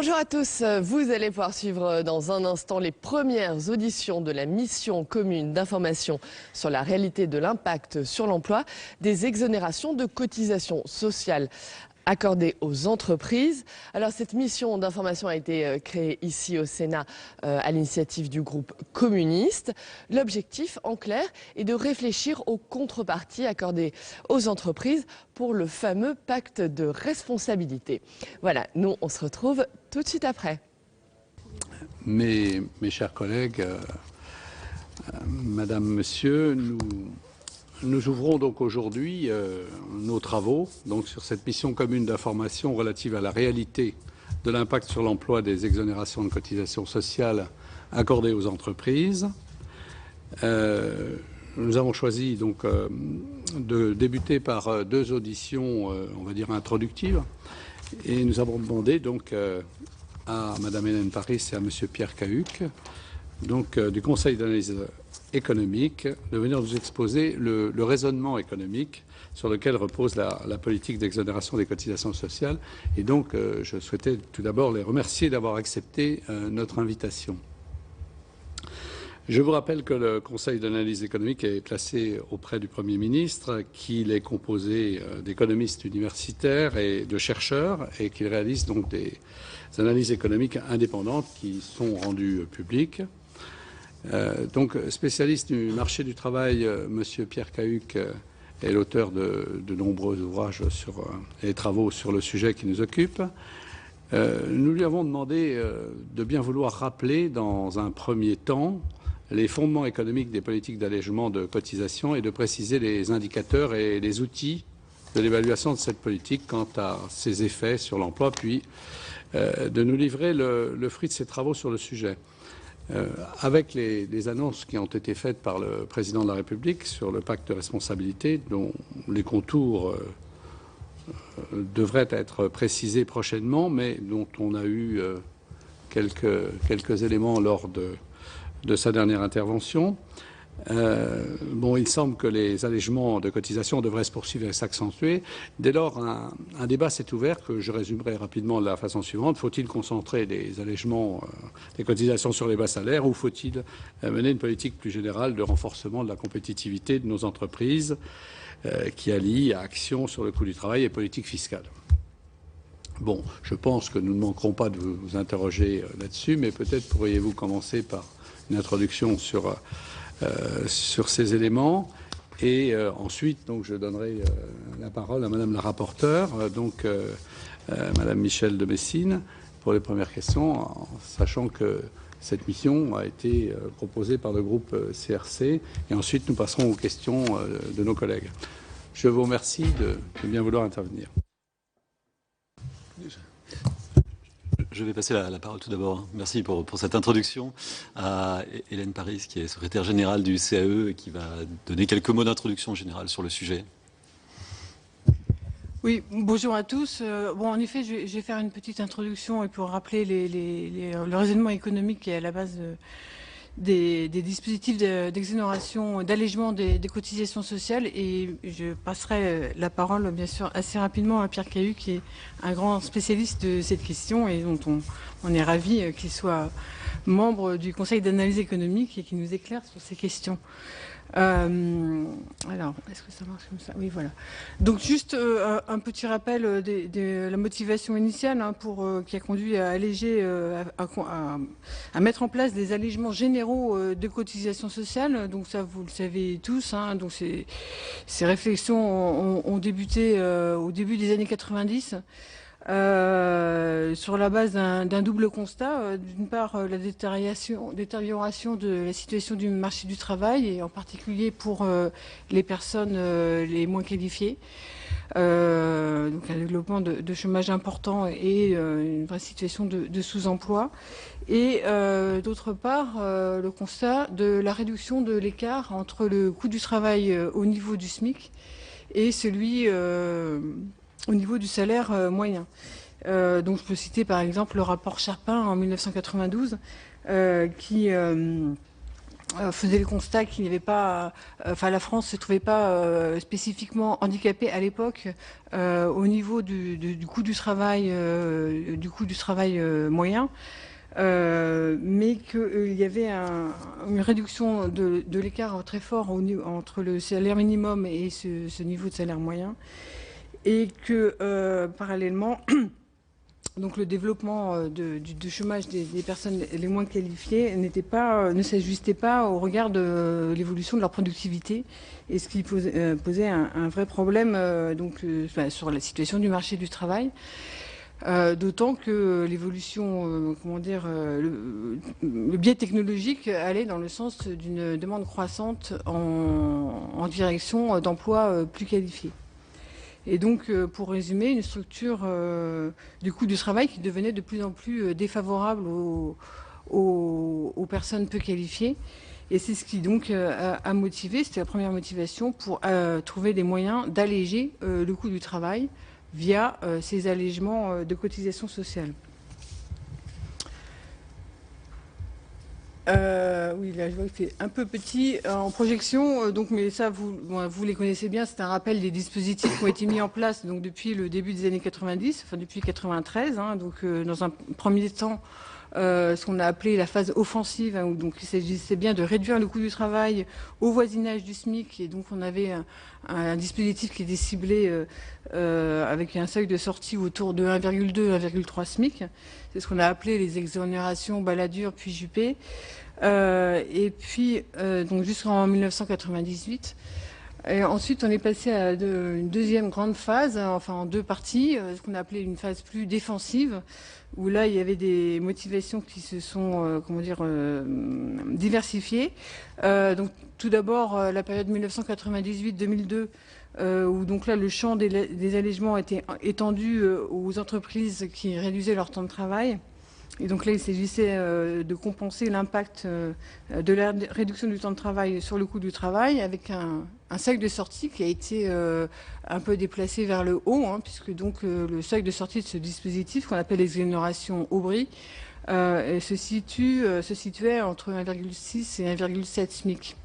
Bonjour à tous, vous allez pouvoir suivre dans un instant les premières auditions de la mission commune d'information sur la réalité de l'impact sur l'emploi des exonérations de cotisations sociales accordées aux entreprises. Alors cette mission d'information a été créée ici au Sénat à l'initiative du groupe communiste. L'objectif en clair est de réfléchir aux contreparties accordées aux entreprises pour le fameux pacte de responsabilité. Voilà, nous on se retrouve tout de suite après. Mes chers collègues, Madame, Monsieur, nous ouvrons donc aujourd'hui nos travaux donc, sur cette mission commune d'information relative à la réalité de l'impact sur l'emploi des exonérations de cotisations sociales accordées aux entreprises. Nous avons choisi donc de débuter par deux auditions, on va dire introductives, et nous avons demandé donc à Madame Hélène Paris et à Monsieur Pierre Cahuc, donc du Conseil d'analyse économique, de venir nous exposer le raisonnement économique sur lequel repose la politique d'exonération des cotisations sociales. Et donc, je souhaitais tout d'abord les remercier d'avoir accepté notre invitation. Je vous rappelle que le Conseil d'analyse économique est placé auprès du Premier ministre, qu'il est composé d'économistes universitaires et de chercheurs, et qu'il réalise donc des analyses économiques indépendantes qui sont rendues publiques. Donc, spécialiste du marché du travail, Monsieur Pierre Cahuc est l'auteur de nombreux ouvrages et travaux sur le sujet qui nous occupe. Nous lui avons demandé de bien vouloir rappeler dans un premier temps les fondements économiques des politiques d'allègement de cotisations et de préciser les indicateurs et les outils de l'évaluation de cette politique quant à ses effets sur l'emploi, puis de nous livrer le fruit de ses travaux sur le sujet. Avec les annonces qui ont été faites par le président de la République sur le pacte de responsabilité, dont les contours devraient être précisés prochainement, mais dont on a eu quelques éléments lors de sa dernière intervention. Il semble que les allègements de cotisations devraient se poursuivre et s'accentuer. Dès lors, un débat s'est ouvert que je résumerai rapidement de la façon suivante. Faut-il concentrer les allègements des cotisations sur les bas salaires ou faut-il mener une politique plus générale de renforcement de la compétitivité de nos entreprises qui allie action sur le coût du travail et politique fiscale? Bon, je pense que nous ne manquerons pas de vous interroger là-dessus, mais peut-être pourriez-vous commencer par une introduction sur ces éléments. Et ensuite, donc, je donnerai la parole à Madame la rapporteure, Madame Michèle de Messine, pour les premières questions, en sachant que cette mission a été proposée par le groupe CRC. Et ensuite, nous passerons aux questions de nos collègues. Je vous remercie de bien vouloir intervenir. Je vais passer la parole tout d'abord. Merci pour cette introduction à Hélène Paris, qui est secrétaire générale du CAE et qui va donner quelques mots d'introduction générale sur le sujet. Oui, bonjour à tous. En effet, je vais faire une petite introduction et pour rappeler le raisonnement économique qui est à la base des dispositifs d'exonération, d'allègement des cotisations sociales, et je passerai la parole bien sûr assez rapidement à Pierre Cahuc, qui est un grand spécialiste de cette question et dont on est ravi qu'il soit membre du Conseil d'analyse économique et qui nous éclaire sur ces questions. Alors, est-ce que ça marche comme ça? Oui, voilà. Donc, juste un petit rappel de la motivation initiale qui a conduit à alléger, à mettre en place des allégements généraux de cotisations sociales. Donc, ça, vous le savez tous. Donc, ces réflexions ont débuté au début des années 90. Sur la base d'un double constat, d'une part la détérioration de la situation du marché du travail, et en particulier pour les personnes les moins qualifiées, donc un développement de chômage important et une vraie situation de sous-emploi, et d'autre part le constat de la réduction de l'écart entre le coût du travail au niveau du SMIC et celui au niveau du salaire moyen. Donc je peux citer par exemple le rapport Charpin en 1992 qui faisait le constat qu'il n'y avait pas, la France se trouvait pas spécifiquement handicapée à l'époque au niveau du coût du travail, moyen, mais qu'il y avait une réduction de l'écart très fort entre le salaire minimum et ce niveau de salaire moyen, et que parallèlement donc le développement du chômage des personnes les moins qualifiées ne s'ajustait pas au regard de l'évolution de leur productivité, et ce qui posait un vrai problème sur la situation du marché du travail. D'autant que l'évolution, le biais technologique allait dans le sens d'une demande croissante en direction d'emplois plus qualifiés. Et donc, pour résumer, une structure du coût du travail qui devenait de plus en plus défavorable aux personnes peu qualifiées. Et c'est ce qui donc a motivé, c'était la première motivation pour trouver des moyens d'alléger le coût du travail via ces allégements de cotisations sociales. Oui, là je vois que c'est un peu petit en projection, mais ça vous les connaissez bien, c'est un rappel des dispositifs qui ont été mis en place donc depuis le début des années 90, enfin depuis 93, dans un premier temps ce qu'on a appelé la phase offensive, où donc il s'agissait bien de réduire le coût du travail au voisinage du SMIC, et donc on avait un dispositif qui était ciblé avec un seuil de sortie autour de 1,2 1,3 SMIC. C'est ce qu'on a appelé les exonérations Balladur puis Juppé, et puis donc jusqu'en 1998. Et ensuite, on est passé à une deuxième grande phase, en deux parties, ce qu'on a appelé une phase plus défensive, où là, il y avait des motivations qui se sont, diversifiées. Donc, tout d'abord, la période 1998-2002, où donc là, le champ des allégements était étendu aux entreprises qui réduisaient leur temps de travail. Et donc là, il s'agissait de compenser l'impact de la réduction du temps de travail sur le coût du travail, avec un seuil de sortie qui a été un peu déplacé vers le haut, puisque donc le seuil de sortie de ce dispositif, qu'on appelle l'exonération Aubry, se situait entre 1,6 et 1,7 SMIC.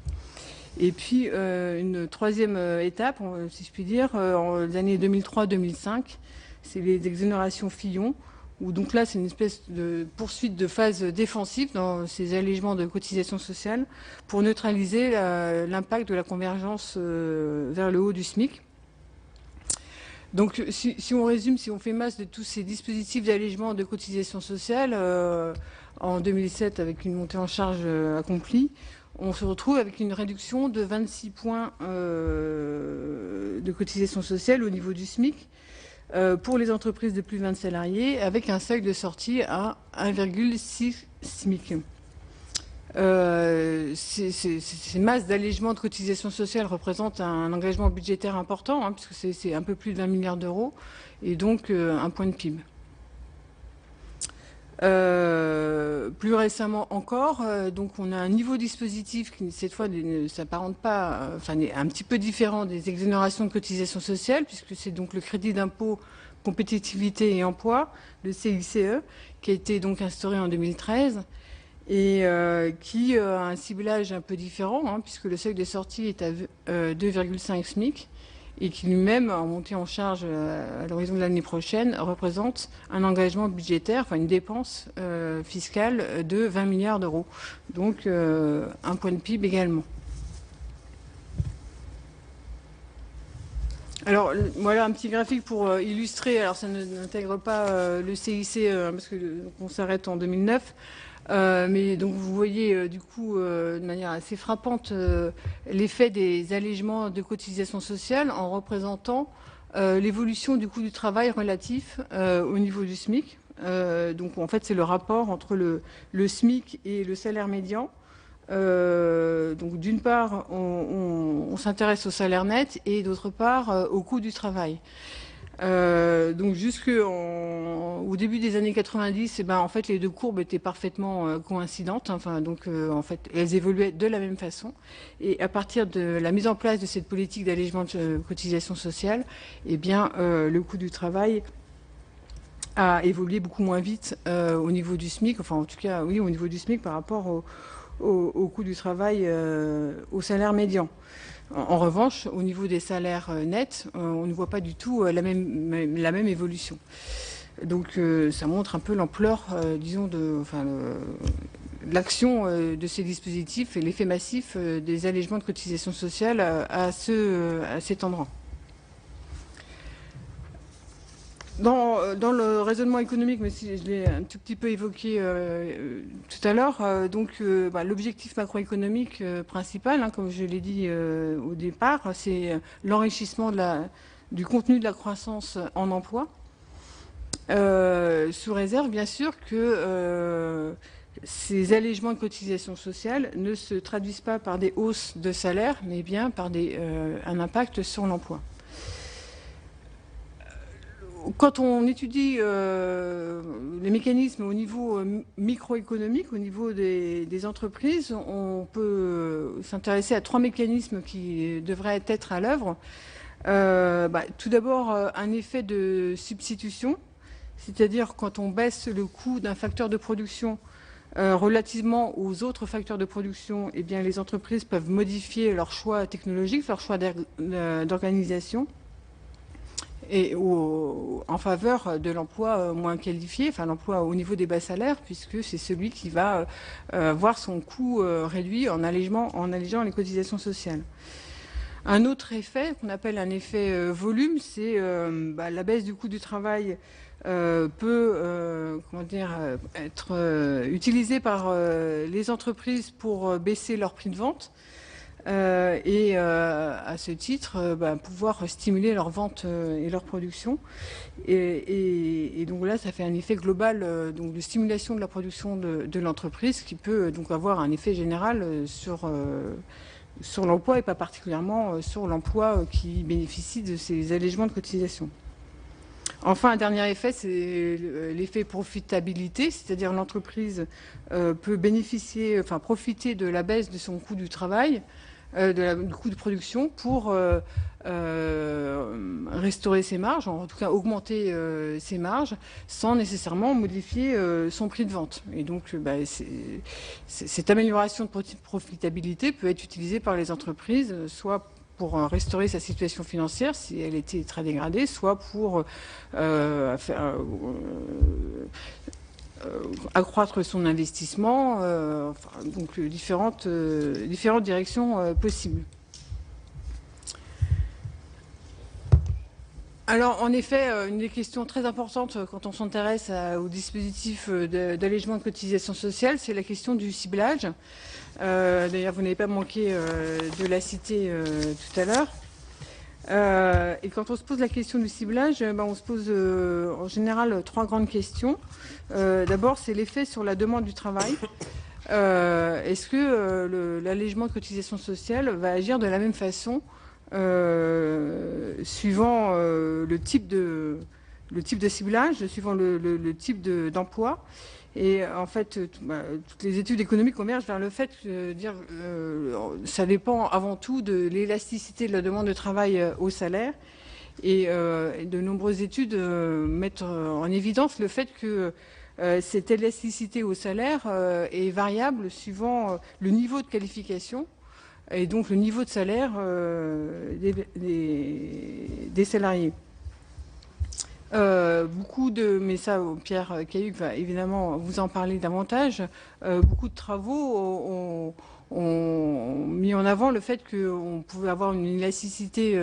Et puis une troisième étape, si je puis dire, en les années 2003-2005, c'est les exonérations Fillon, où donc là c'est une espèce de poursuite de phase défensive dans ces allégements de cotisations sociales pour neutraliser l'impact de la convergence vers le haut du SMIC. Donc si on résume, si on fait masse de tous ces dispositifs d'allègement de cotisations sociales, en 2007 avec une montée en charge accomplie, on se retrouve avec une réduction de 26 points de cotisations sociales au niveau du SMIC, pour les entreprises de plus de 20 salariés, avec un seuil de sortie à 1,6 SMIC. Ces masses d'allègement de cotisations sociales représentent un engagement budgétaire important, puisque c'est un peu plus de 20 milliards d'euros, et donc un point de PIB. Plus récemment encore, donc on a un niveau dispositif qui cette fois ne s'apparente pas, est un petit peu différent des exonérations de cotisations sociales, puisque c'est donc le crédit d'impôt compétitivité et emploi, le CICE, qui a été donc instauré en 2013 et qui a un ciblage un peu différent, puisque le seuil de sortie est à 2,5 SMIC. Et qui lui-même, en montée en charge à l'horizon de l'année prochaine, représente un engagement budgétaire, une dépense fiscale de 20 milliards d'euros. Donc un point de PIB également. Alors voilà un petit graphique pour illustrer, alors ça n'intègre pas le CIC, parce qu'on s'arrête en 2009. Mais donc vous voyez du coup de manière assez frappante l'effet des allégements de cotisations sociales en représentant l'évolution du coût du travail relatif au niveau du SMIC. Donc en fait c'est le rapport entre le SMIC et le salaire médian. Donc d'une part on s'intéresse au salaire net et d'autre part au coût du travail. Donc jusqu'au début des années 90, en fait les deux courbes étaient parfaitement coïncidentes. En fait elles évoluaient de la même façon. Et à partir de la mise en place de cette politique d'allègement de cotisations sociales, le coût du travail a évolué beaucoup moins vite au niveau du SMIC. Enfin en tout cas oui au niveau du SMIC par rapport au coût du travail au salaire médian. En revanche, au niveau des salaires nets, on ne voit pas du tout la même évolution. Donc ça montre un peu l'ampleur, disons, de l'action de ces dispositifs et l'effet massif des allégements de cotisations sociales à cet endroit. Dans le raisonnement économique, mais si je l'ai un tout petit peu évoqué tout à l'heure, l'objectif macroéconomique principal, hein, comme je l'ai dit au départ, c'est l'enrichissement du contenu de la croissance en emploi, sous réserve bien sûr que ces allégements de cotisations sociales ne se traduisent pas par des hausses de salaire, mais bien par un impact sur l'emploi. Quand on étudie les mécanismes au niveau microéconomique, au niveau des entreprises, on peut s'intéresser à 3 mécanismes qui devraient être à l'œuvre. Tout d'abord, un effet de substitution, c'est-à-dire quand on baisse le coût d'un facteur de production relativement aux autres facteurs de production, eh bien, les entreprises peuvent modifier leurs choix technologiques, leurs choix d'organisation, et en faveur de l'emploi moins qualifié, enfin l'emploi au niveau des bas salaires, puisque c'est celui qui va voir son coût réduit en allégeant les cotisations sociales. Un autre effet, qu'on appelle un effet volume, c'est la baisse du coût du travail peut être utilisée par les entreprises pour baisser leur prix de vente. Et à ce titre, pouvoir stimuler leur vente et leur production. Et donc là, ça fait un effet global donc de stimulation de la production de l'entreprise qui peut donc avoir un effet général sur l'emploi et pas particulièrement sur l'emploi qui bénéficie de ces allégements de cotisation. Enfin, un dernier effet, c'est l'effet profitabilité, c'est-à-dire l'entreprise peut profiter de la baisse de son coût du travail, du coût de production pour restaurer ses marges, en tout cas augmenter ses marges, sans nécessairement modifier son prix de vente. Et donc, cette amélioration de profitabilité peut être utilisée par les entreprises, soit pour restaurer sa situation financière si elle était très dégradée, soit pour accroître son investissement, donc différentes directions possibles. Alors, en effet, une des questions très importantes quand on s'intéresse au dispositif d'allègement de cotisation sociale, c'est la question du ciblage. D'ailleurs, vous n'avez pas manqué de la citer tout à l'heure. Et quand on se pose la question du ciblage, on se pose en général 3 grandes questions. D'abord, c'est l'effet sur la demande du travail. Est-ce que l'allègement de cotisation sociale va agir de la même façon suivant le type de ciblage, suivant le type d'emploi? Et en fait, toutes les études économiques convergent vers le fait que ça dépend avant tout de l'élasticité de la demande de travail au salaire. Et de nombreuses études mettent en évidence le fait que cette élasticité au salaire est variable suivant le niveau de qualification et donc le niveau de salaire des salariés. Mais ça, Pierre Cailluc va évidemment vous en parler davantage. Beaucoup de travaux ont mis en avant le fait qu'on pouvait avoir une élasticité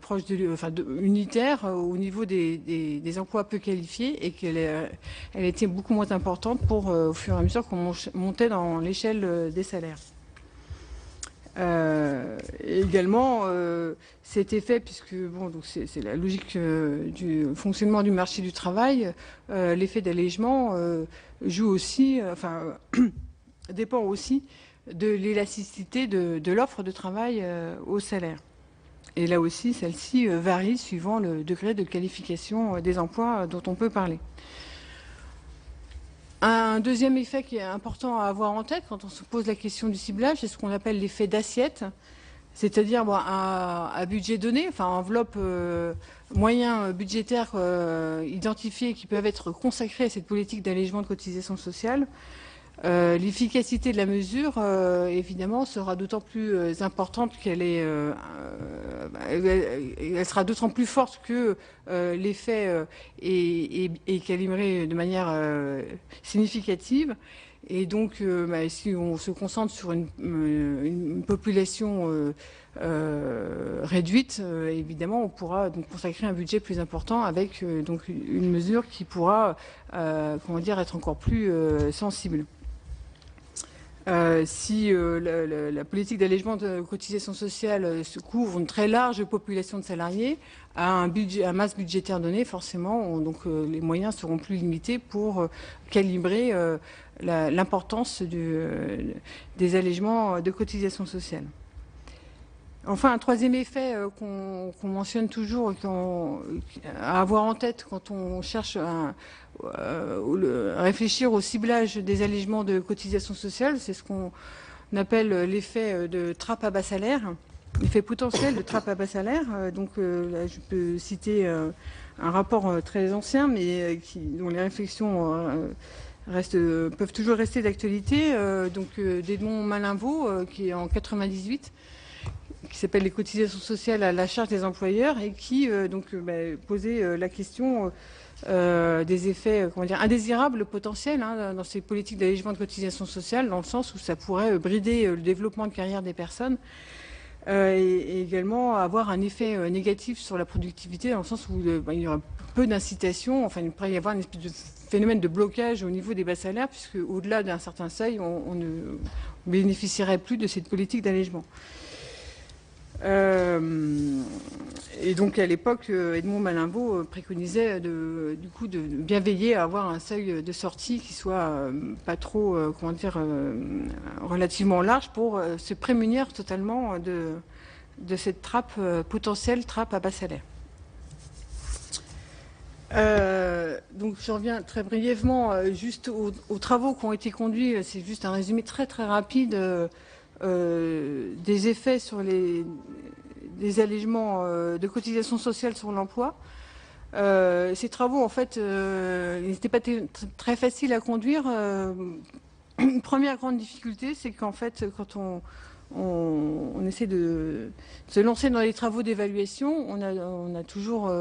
proche unitaire au niveau des emplois peu qualifiés et qu'elle était beaucoup moins importante au fur et à mesure qu'on montait dans l'échelle des salaires. Également, cet effet, puisque c'est la logique du fonctionnement du marché du travail, l'effet d'allègement joue aussi, dépend aussi de l'élasticité de l'offre de travail au salaire. Et là aussi, celle-ci varie suivant le degré de qualification des emplois dont on peut parler. Un deuxième effet qui est important à avoir en tête quand on se pose la question du ciblage, c'est ce qu'on appelle l'effet d'assiette, c'est-à-dire à budget donné, enveloppe moyens budgétaires identifiés qui peuvent être consacrés à cette politique d'allègement de cotisation sociale. L'efficacité de la mesure, évidemment, sera d'autant plus importante qu'elle est, elle sera d'autant plus forte que l'effet est calibré de manière significative. Et donc, si on se concentre sur une population réduite, évidemment, on pourra donc consacrer un budget plus important avec donc une mesure qui pourra, comment dire, être encore plus sensible. Si la politique d'allègement de cotisations sociales se couvre une très large population de salariés, à un masse budgétaire donné, forcément, donc les moyens seront plus limités pour calibrer l'importance des allègements de cotisations sociales. Enfin, un troisième effet qu'on mentionne toujours, à avoir en tête quand on cherche à réfléchir au ciblage des allègements de cotisations sociales, c'est ce qu'on appelle l'effet de trappe à bas salaire, l'effet potentiel de trappe à bas salaire. Donc là, je peux citer un rapport très ancien, mais dont les réflexions peuvent toujours rester d'actualité, d'Edmond Malinvaud, qui est en 98, qui s'appelle les cotisations sociales à la charge des employeurs et qui posait la question des effets indésirables potentiels dans ces politiques d'allègement de cotisations sociales, dans le sens où ça pourrait brider le développement de carrière des personnes et également avoir un effet négatif sur la productivité, dans le sens où il y aura peu d'incitation, enfin il pourrait y avoir une espèce de phénomène de blocage au niveau des bas salaires, puisque au-delà d'un certain seuil, on ne bénéficierait plus de cette politique d'allègement. Et donc à l'époque, Edmond Malinvaud préconisait de bien veiller à avoir un seuil de sortie qui soit pas trop, relativement large pour se prémunir totalement de cette potentielle trappe à bas salaire. Donc je reviens très brièvement juste aux travaux qui ont été conduits. C'est juste un résumé très très rapide des effets sur des allègements de cotisations sociales sur l'emploi. Ces travaux, en fait, ils n'étaient pas très faciles à conduire. Une première grande difficulté, c'est qu'en fait, quand on essaie de se lancer dans les travaux d'évaluation, on a toujours,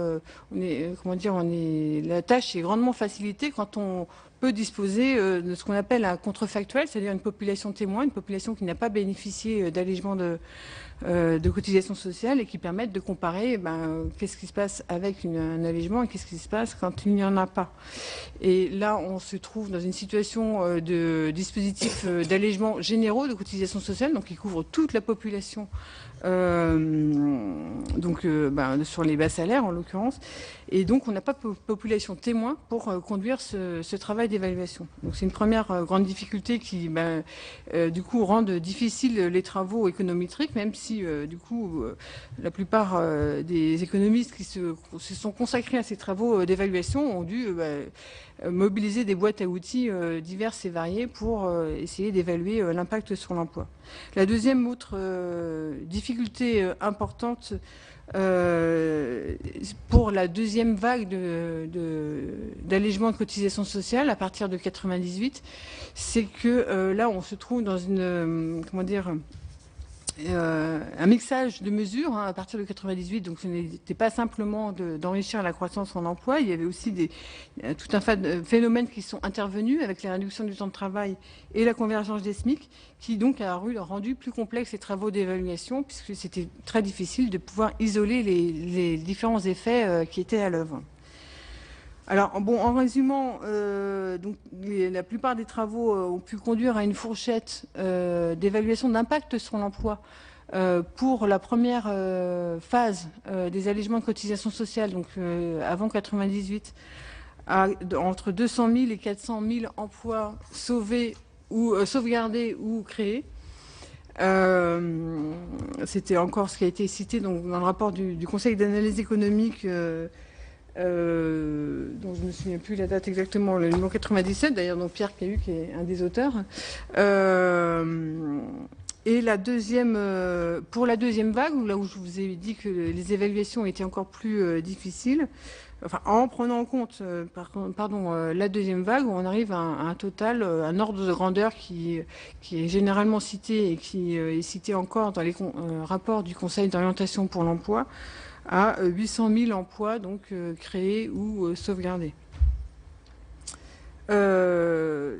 la tâche est grandement facilitée quand on peut disposer de ce qu'on appelle un contrefactuel, c'est-à-dire une population témoin, une population qui n'a pas bénéficié d'allègement de cotisations sociales et qui permettent de comparer qu'est-ce qui se passe avec un allègement et qu'est-ce qui se passe quand il n'y en a pas. Et là, on se trouve dans une situation de dispositifs d'allègement généraux de cotisations sociales, donc qui couvrent toute la population, sur les bas salaires en l'occurrence, et donc on n'a pas de population témoin pour conduire ce travail d'évaluation. Donc c'est une première grande difficulté qui du coup rend difficile les travaux économétriques, même si la plupart des économistes qui se sont consacrés à ces travaux d'évaluation ont dû mobiliser des boîtes à outils diverses et variées pour essayer d'évaluer l'impact sur l'emploi. La deuxième autre difficulté importante pour la deuxième vague d'allègement de cotisations sociales à partir de 98, c'est que là on se trouve dans un mixage de mesures à partir de 98, donc ce n'était pas simplement d'enrichir la croissance en emploi, il y avait aussi tout un tas de phénomènes qui sont intervenus avec la réduction du temps de travail et la convergence des SMIC, qui donc a rendu plus complexes les travaux d'évaluation, puisque c'était très difficile de pouvoir isoler les différents effets qui étaient à l'œuvre. Alors, en résumant, la plupart des travaux ont pu conduire à une fourchette d'évaluation d'impact sur l'emploi pour la première phase des allègements de cotisations sociales, donc avant 98, entre 200 000 et 400 000 emplois sauvés ou sauvegardés ou créés. C'était encore ce qui a été cité dans le rapport du Conseil d'analyse économique, dont je ne me souviens plus la date exactement, le numéro 97, d'ailleurs, donc Pierre Cahu, qui est un des auteurs. Et pour la deuxième vague, là où je vous ai dit que les évaluations étaient encore plus difficiles, enfin, en prenant en compte la deuxième vague, on arrive à un total, un ordre de grandeur qui est généralement cité et qui est cité encore dans les rapports du Conseil d'orientation pour l'emploi, à 800 000 emplois donc, créés ou sauvegardés.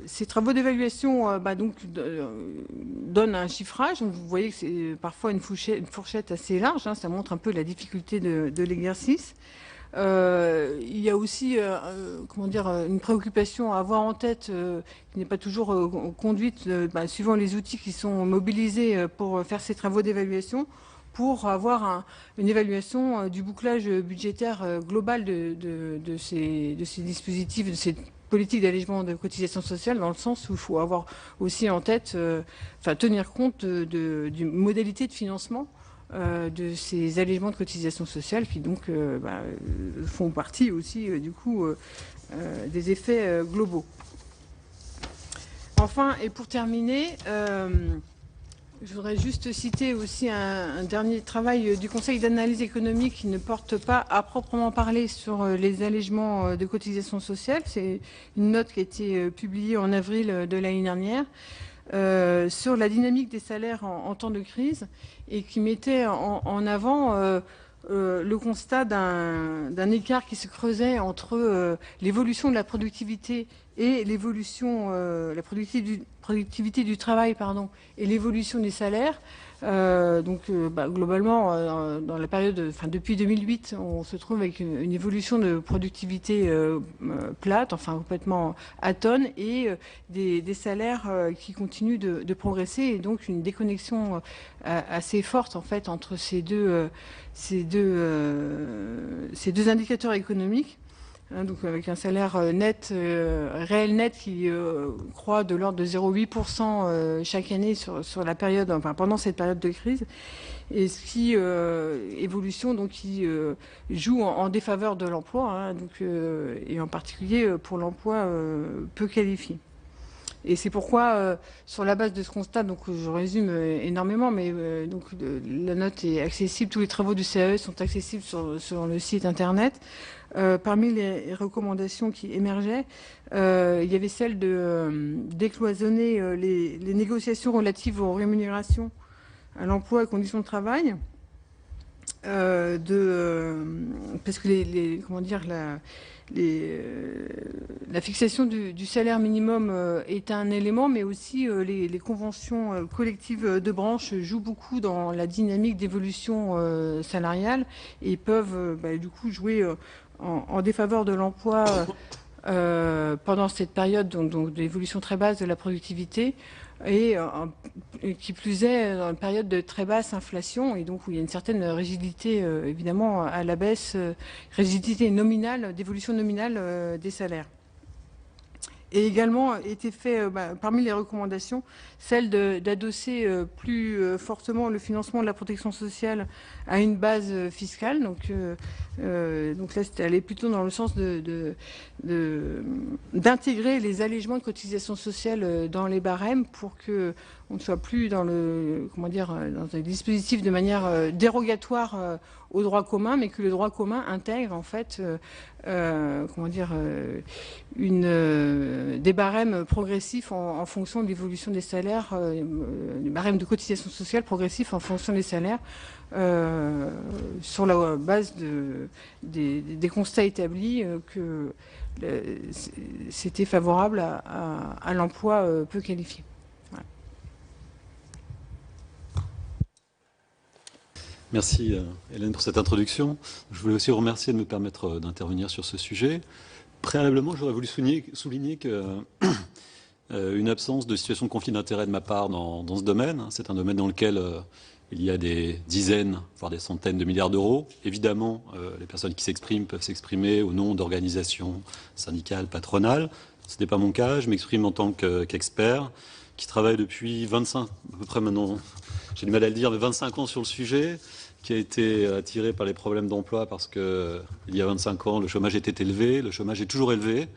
Ces travaux d'évaluation donnent un chiffrage. Donc vous voyez que c'est parfois une fourchette assez large. Hein, ça montre un peu la difficulté de l'exercice. Il y a aussi une préoccupation à avoir en tête qui n'est pas toujours conduite suivant les outils qui sont mobilisés pour faire ces travaux d'évaluation, pour avoir une évaluation du bouclage budgétaire global de ces dispositifs, de ces politique d'allègement de cotisations sociales, dans le sens où il faut avoir aussi en tête, tenir compte d'une modalité de financement de ces allègements de cotisations sociales qui donc font partie aussi du coup des effets globaux. Enfin, et pour terminer, je voudrais juste citer aussi un dernier travail du Conseil d'analyse économique qui ne porte pas à proprement parler sur les allègements de cotisations sociales. C'est une note qui a été publiée en avril de l'année dernière sur la dynamique des salaires en temps de crise et qui mettait en avant le constat d'un écart qui se creusait entre l'évolution de la productivité et l'évolution, la productivité du travail, et l'évolution des salaires. Globalement, dans la période, depuis 2008, on se trouve avec une évolution de productivité plate, complètement atone, et des salaires qui continuent de progresser, et donc une déconnexion assez forte en fait entre ces deux indicateurs économiques. Donc avec un salaire réel net qui croît de l'ordre de 0,8% chaque année sur la période, pendant cette période de crise, et ce qui évolution donc qui joue en défaveur de l'emploi, et en particulier pour l'emploi peu qualifié. Et c'est pourquoi, sur la base de ce constat, donc je résume énormément, mais la note est accessible, tous les travaux du CAE sont accessibles sur le site internet. Parmi les recommandations qui émergeaient, il y avait celle de décloisonner les négociations relatives aux rémunérations, à l'emploi et aux conditions de travail, parce que la fixation du salaire minimum est un élément, mais aussi les conventions collectives de branche jouent beaucoup dans la dynamique d'évolution salariale et peuvent du coup jouer en défaveur de l'emploi pendant cette période donc d'évolution très basse de la productivité. Et qui plus est dans une période de très basse inflation et donc où il y a une certaine rigidité évidemment à la baisse, rigidité nominale, d'évolution nominale des salaires. Et également était fait parmi les recommandations celle d'adosser plus fortement le financement de la protection sociale à une base fiscale. Donc là, c'était aller plutôt dans le sens d'intégrer les allègements de cotisations sociales dans les barèmes pour que on ne soit plus dans dans un dispositif de manière dérogatoire au droit commun, mais que le droit commun intègre en fait des barèmes progressifs en fonction de l'évolution des salaires, des barèmes de cotisation sociale progressifs en fonction des salaires, sur la base des constats établis que c'était favorable à l'emploi peu qualifié. Voilà. Merci Hélène pour cette introduction. Je voulais aussi vous remercier de me permettre d'intervenir sur ce sujet. Préalablement, j'aurais voulu souligner une absence de situation de conflit d'intérêts de ma part dans ce domaine. C'est un domaine dans lequel il y a des dizaines, voire des centaines de milliards d'euros. Évidemment, les personnes qui s'expriment peuvent s'exprimer au nom d'organisations syndicales, patronales. Ce n'est pas mon cas. Je m'exprime en tant qu'expert qui travaille depuis 25, à peu près maintenant, j'ai du mal à le dire, mais 25 ans sur le sujet, qui a été attiré par les problèmes d'emploi parce que il y a 25 ans, le chômage était élevé, le chômage est toujours élevé,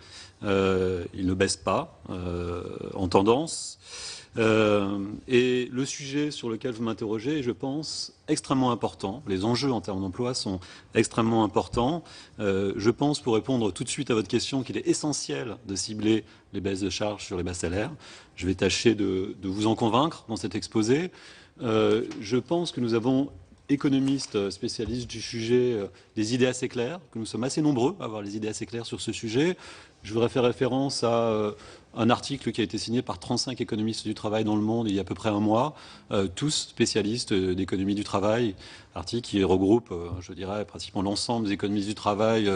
il ne baisse pas en tendance. Et le sujet sur lequel vous m'interrogez est, je pense, extrêmement important. Les enjeux en termes d'emploi sont extrêmement importants. Je pense, pour répondre tout de suite à votre question, qu'il est essentiel de cibler les baisses de charges sur les bas salaires. Je vais tâcher de vous en convaincre dans cet exposé. Je pense que nous avons, économistes spécialistes du sujet, des idées assez claires, que nous sommes assez nombreux à avoir les idées assez claires sur ce sujet. Je voudrais faire référence à un article qui a été signé par 35 économistes du travail dans le monde il y a à peu près un mois, tous spécialistes d'économie du travail, article qui regroupe, je dirais, pratiquement l'ensemble des économistes du travail,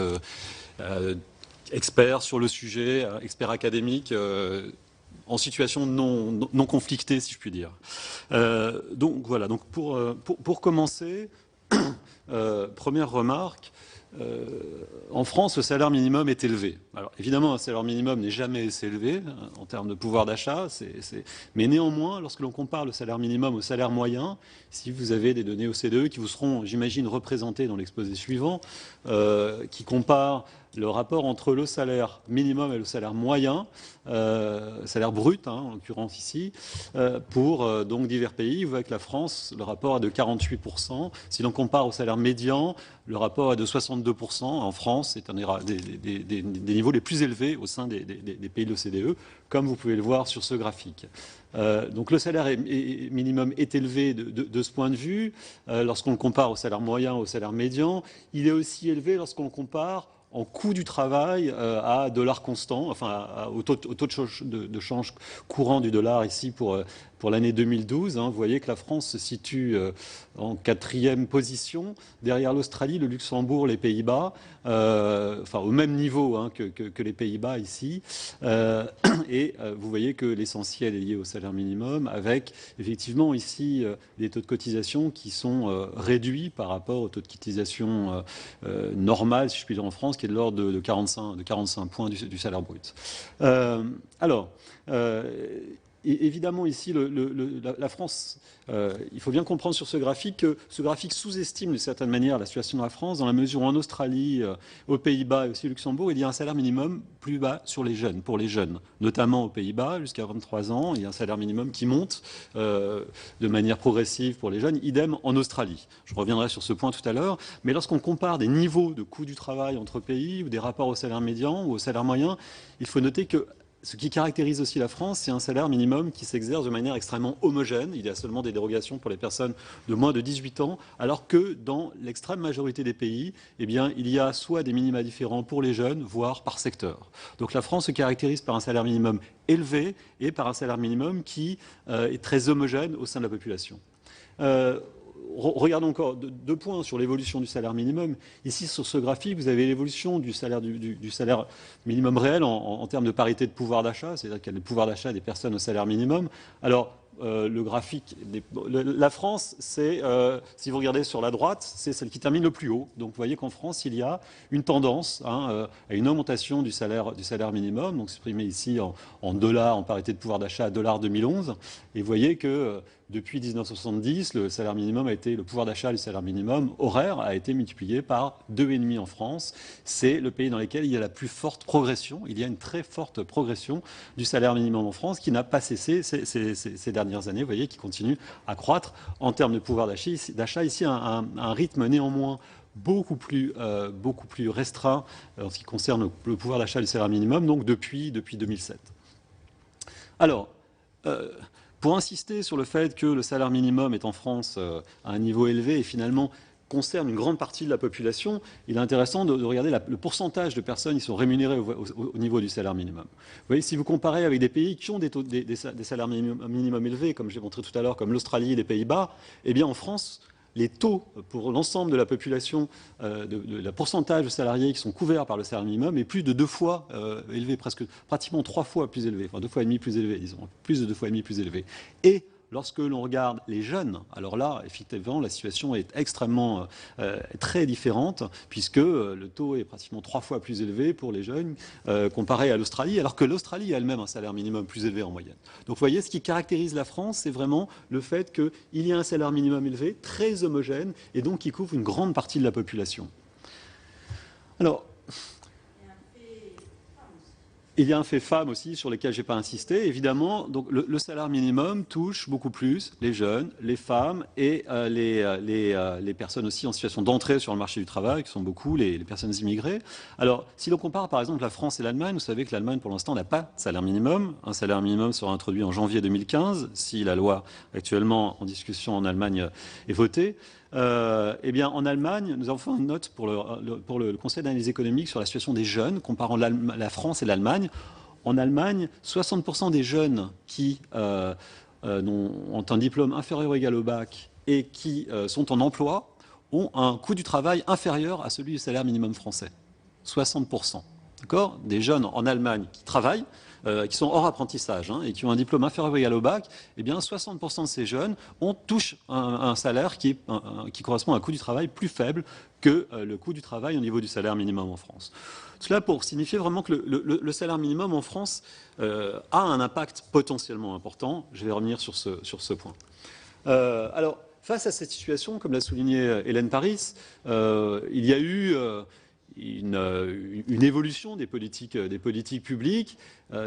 experts sur le sujet, experts académiques, en situation non conflictée, si je puis dire. Donc voilà, donc pour commencer, première remarque, en France, le salaire minimum est élevé. Alors évidemment, un salaire minimum n'est jamais assez élevé en termes de pouvoir d'achat, mais néanmoins, lorsque l'on compare le salaire minimum au salaire moyen, si vous avez des données OCDE qui vous seront, j'imagine, représentées dans l'exposé suivant, qui comparent le rapport entre le salaire minimum et le salaire moyen, salaire brut, en l'occurrence ici, pour donc divers pays. Vous voyez que la France, le rapport est de 48%. Si l'on compare au salaire médian, le rapport est de 62%. En France, c'est un des niveaux les plus élevés au sein des pays de l'OCDE, comme vous pouvez le voir sur ce graphique. Donc le salaire minimum est élevé de ce point de vue. Lorsqu'on le compare au salaire moyen, au salaire médian, il est aussi élevé lorsqu'on le compare en coût du travail à dollar constant, enfin au taux de change courant du dollar ici pour l'année 2012. Vous voyez que la France se situe en 4e position, derrière l'Australie, le Luxembourg, les Pays-Bas, enfin au même niveau que les Pays-Bas ici. Et vous voyez que l'essentiel est lié au salaire minimum, avec effectivement ici des taux de cotisation qui sont réduits par rapport au taux de cotisation normal, si je puis dire, en France, qui est de l'ordre de 45 points du salaire brut. Et évidemment, ici, la France, il faut bien comprendre sur ce graphique que ce graphique sous-estime d'une certaine manière la situation de la France, dans la mesure où en Australie, aux Pays-Bas et aussi au Luxembourg, il y a un salaire minimum plus bas pour les jeunes, notamment aux Pays-Bas, jusqu'à 23 ans, il y a un salaire minimum qui monte de manière progressive pour les jeunes, idem en Australie. Je reviendrai sur ce point tout à l'heure, mais lorsqu'on compare des niveaux de coût du travail entre pays ou des rapports au salaire médian ou au salaire moyen, il faut noter que ce qui caractérise aussi la France, c'est un salaire minimum qui s'exerce de manière extrêmement homogène. Il y a seulement des dérogations pour les personnes de moins de 18 ans, alors que dans l'extrême majorité des pays, eh bien, il y a soit des minima différents pour les jeunes, voire par secteur. Donc la France se caractérise par un salaire minimum élevé et par un salaire minimum qui est très homogène au sein de la population. Regardons encore deux points sur l'évolution du salaire minimum. Ici, sur ce graphique, vous avez l'évolution du salaire minimum réel en termes de parité de pouvoir d'achat, c'est-à-dire qu'il y a le pouvoir d'achat des personnes au salaire minimum. Alors, le graphique, la France, c'est, si vous regardez sur la droite, c'est celle qui termine le plus haut. Donc, vous voyez qu'en France, il y a une tendance à une augmentation du salaire minimum, donc exprimé ici en dollars, en parité de pouvoir d'achat à dollars 2011. Et vous voyez que depuis 1970, le pouvoir d'achat du salaire minimum horaire a été multiplié par 2,5 en France. C'est le pays dans lequel il y a la plus forte progression. Il y a une très forte progression du salaire minimum en France qui n'a pas cessé ces dernières années. Vous voyez, qui continue à croître en termes de pouvoir d'achat. Ici, un rythme néanmoins beaucoup plus restreint en ce qui concerne le pouvoir d'achat du salaire minimum, donc depuis 2007. Alors, pour insister sur le fait que le salaire minimum est en France à un niveau élevé et finalement concerne une grande partie de la population, il est intéressant de regarder le pourcentage de personnes qui sont rémunérées au niveau du salaire minimum. Vous voyez, si vous comparez avec des pays qui ont des salaires minimum élevés, comme j'ai montré tout à l'heure, comme l'Australie et les Pays-Bas, eh bien en France, les taux pour l'ensemble de la population, le pourcentage de salariés qui sont couverts par le salaire minimum est plus de 2 fois élevé, pratiquement 3 fois plus élevé, enfin 2 fois et demi plus élevé, disons, plus de 2 fois et demi plus élevé. Et lorsque l'on regarde les jeunes, alors là, effectivement, la situation est extrêmement très différente, puisque le taux est pratiquement 3 fois plus élevé pour les jeunes comparé à l'Australie, alors que l'Australie a elle-même un salaire minimum plus élevé en moyenne. Donc vous voyez, ce qui caractérise la France, c'est vraiment le fait qu'il y a un salaire minimum élevé, très homogène, et donc qui couvre une grande partie de la population. Alors, Il y a un fait femme aussi sur lequel je n'ai pas insisté. Évidemment, donc le salaire minimum touche beaucoup plus les jeunes, les femmes et les personnes aussi en situation d'entrée sur le marché du travail, qui sont beaucoup les personnes immigrées. Alors, si l'on compare par exemple la France et l'Allemagne, vous savez que l'Allemagne pour l'instant n'a pas de salaire minimum. Un salaire minimum sera introduit en janvier 2015, si la loi actuellement en discussion en Allemagne est votée. Eh bien, en Allemagne, nous avons fait une note pour le Conseil d'analyse économique sur la situation des jeunes, comparant la France et l'Allemagne. En Allemagne, 60% des jeunes qui ont un diplôme inférieur ou égal au bac et qui sont en emploi ont un coût du travail inférieur à celui du salaire minimum français. 60%. D'accord ? Des jeunes en Allemagne qui travaillent, qui sont hors apprentissage et qui ont un diplôme inférieur ou égal au bac, eh bien 60% de ces jeunes touchent un salaire qui correspond à un coût du travail plus faible que le coût du travail au niveau du salaire minimum en France. Cela pour signifier vraiment que le salaire minimum en France a un impact potentiellement important. Je vais revenir sur ce point. Alors, face à cette situation, comme l'a souligné Hélène Paris, il y a eu une évolution des politiques publiques,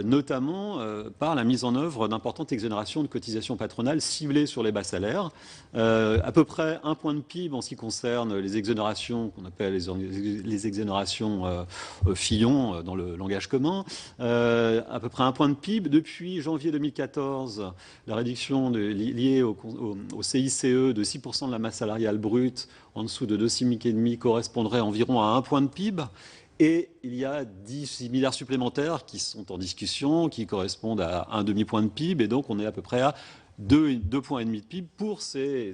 notamment par la mise en œuvre d'importantes exonérations de cotisations patronales ciblées sur les bas salaires. À peu près 1 point de PIB en ce qui concerne les exonérations qu'on appelle les exonérations Fillon dans le langage commun. À peu près 1 point de PIB. Depuis janvier 2014, la réduction liée au CICE de 6% de la masse salariale brute en dessous de 2,5 SMIC correspondrait environ à 1 point de PIB. Et il y a 10 milliards supplémentaires qui sont en discussion, qui correspondent à un demi-point de PIB. Et donc, on est à peu près à 2,5 points de PIB pour ces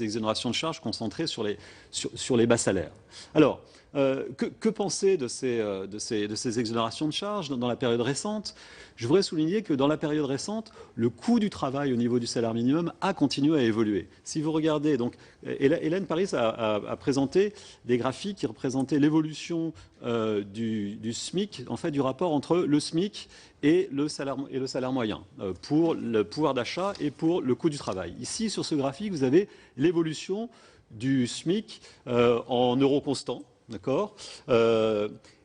exonérations de charges concentrées sur les bas salaires. Alors, que penser de ces exonérations de charges dans la période récente ? Je voudrais souligner que dans la période récente, le coût du travail au niveau du salaire minimum a continué à évoluer. Si vous regardez, donc, Hélène Paris a présenté des graphiques qui représentaient l'évolution du SMIC, en fait, du rapport entre le SMIC et le salaire moyen pour le pouvoir d'achat et pour le coût du travail. Ici, sur ce graphique, vous avez l'évolution du SMIC en euros constants. D'accord.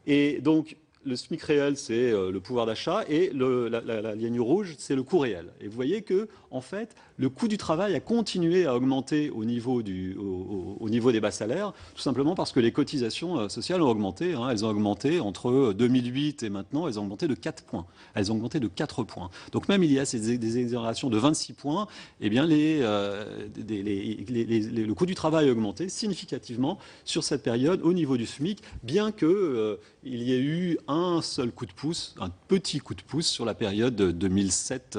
Et donc, le SMIC réel, c'est le pouvoir d'achat et la ligne rouge, c'est le coût réel. Et vous voyez que, en fait, le coût du travail a continué à augmenter au niveau des bas salaires, tout simplement parce que les cotisations sociales ont augmenté. Elles ont augmenté entre 2008 et maintenant, elles ont augmenté de 4 points. Elles ont augmenté de 4 points. Donc même il y a des exonérations de 26 points, eh bien le coût du travail a augmenté significativement sur cette période au niveau du SMIC, bien que il y ait eu un seul coup de pouce, un petit coup de pouce sur la période de 2007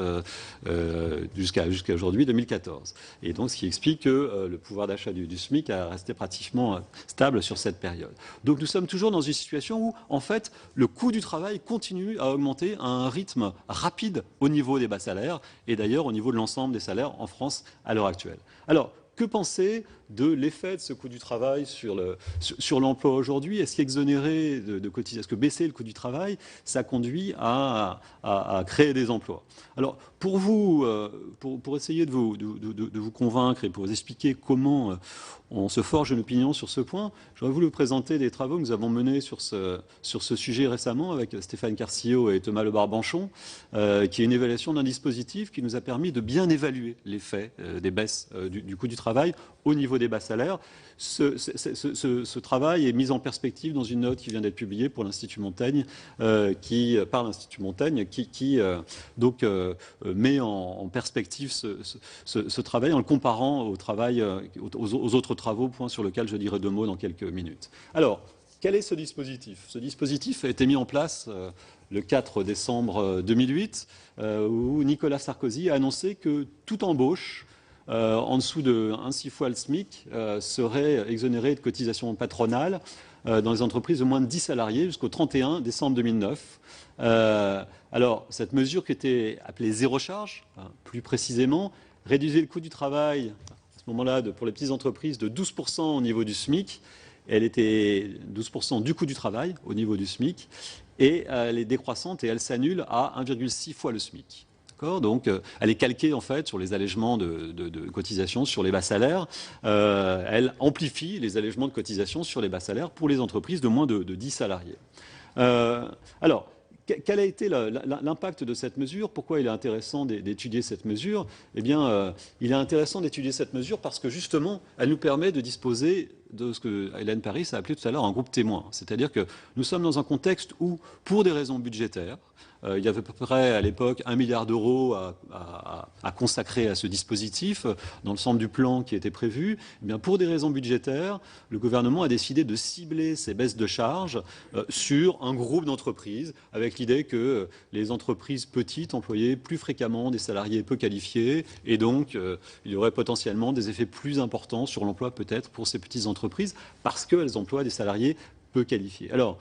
jusqu'à aujourd'hui, 2014. Et donc, ce qui explique que le pouvoir d'achat du SMIC a resté pratiquement stable sur cette période. Donc, nous sommes toujours dans une situation où, en fait, le coût du travail continue à augmenter à un rythme rapide au niveau des bas salaires et d'ailleurs au niveau de l'ensemble des salaires en France à l'heure actuelle. Alors, que penser de l'effet de ce coût du travail sur l'emploi aujourd'hui? Est-ce qu'exonérer de cotisations, est-ce que baisser le coût du travail, ça conduit à créer des emplois? Alors, pour vous, pour essayer de vous convaincre et pour vous expliquer comment on se forge une opinion sur ce point, j'aurais voulu vous présenter des travaux que nous avons menés sur ce sujet récemment avec Stéphane Carcillo et Thomas Lebarbanchon, qui est une évaluation d'un dispositif qui nous a permis de bien évaluer l'effet des baisses du coût du travail au niveau des bas salaires. Ce travail est mis en perspective dans une note qui vient d'être publiée par l'Institut Montaigne, qui met en perspective ce travail en le comparant aux autres travaux, point sur lequel je dirai 2 mots dans quelques minutes. Alors, quel est ce dispositif? Ce dispositif a été mis en place le 4 décembre 2008, où Nicolas Sarkozy a annoncé que toute embauche en dessous de 1,6 fois le SMIC serait exonérée de cotisations patronales dans les entreprises de moins de 10 salariés jusqu'au 31 décembre 2009. Alors, cette mesure qui était appelée zéro charge, plus précisément, réduisait le coût du travail à ce moment-là pour les petites entreprises de 12% au niveau du SMIC. Elle était 12% du coût du travail au niveau du SMIC et elle est décroissante et elle s'annule à 1,6 fois le SMIC. Donc, elle est calquée en fait sur les allègements de cotisations sur les bas salaires. Elle amplifie les allègements de cotisations sur les bas salaires pour les entreprises de moins de 10 salariés. Alors, quel a été l'impact de cette mesure? Pourquoi il est intéressant d'étudier cette mesure? Eh bien, il est intéressant d'étudier cette mesure parce que justement, elle nous permet de disposer de ce que Hélène Paris a appelé tout à l'heure un groupe témoin. C'est-à-dire que nous sommes dans un contexte où, pour des raisons budgétaires, il y avait à peu près à l'époque 1 milliard d'euros à consacrer à ce dispositif dans l'ensemble du plan qui était prévu. Eh bien, pour des raisons budgétaires, le gouvernement a décidé de cibler ces baisses de charges sur un groupe d'entreprises, avec l'idée que les entreprises petites employaient plus fréquemment des salariés peu qualifiés, et donc il y aurait potentiellement des effets plus importants sur l'emploi peut-être pour ces petites entreprises, parce qu'elles emploient des salariés peu qualifiés. Alors,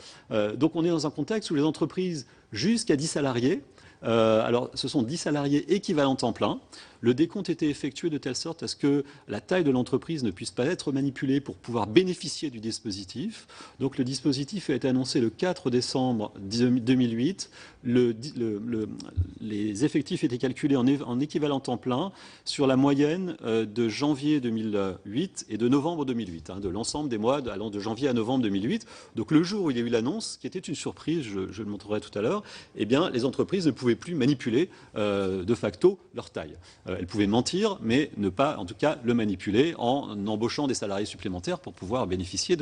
donc on est dans un contexte où les entreprises jusqu'à 10 salariés, alors ce sont 10 salariés équivalents temps plein. Le décompte était effectué de telle sorte à ce que la taille de l'entreprise ne puisse pas être manipulée pour pouvoir bénéficier du dispositif. Donc le dispositif a été annoncé le 4 décembre 2008. Les effectifs étaient calculés en équivalent temps plein sur la moyenne de janvier 2008 et de novembre 2008, de l'ensemble des mois allant de janvier à novembre 2008. Donc le jour où il y a eu l'annonce, qui était une surprise, je le montrerai tout à l'heure, eh bien les entreprises ne pouvaient plus manipuler de facto leur taille. Elles pouvaient mentir, mais ne pas, en tout cas, le manipuler en embauchant des salariés supplémentaires pour pouvoir bénéficier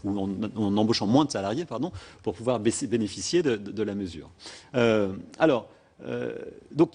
ou en embauchant moins de salariés, pardon, pour pouvoir bénéficier de la mesure. Donc,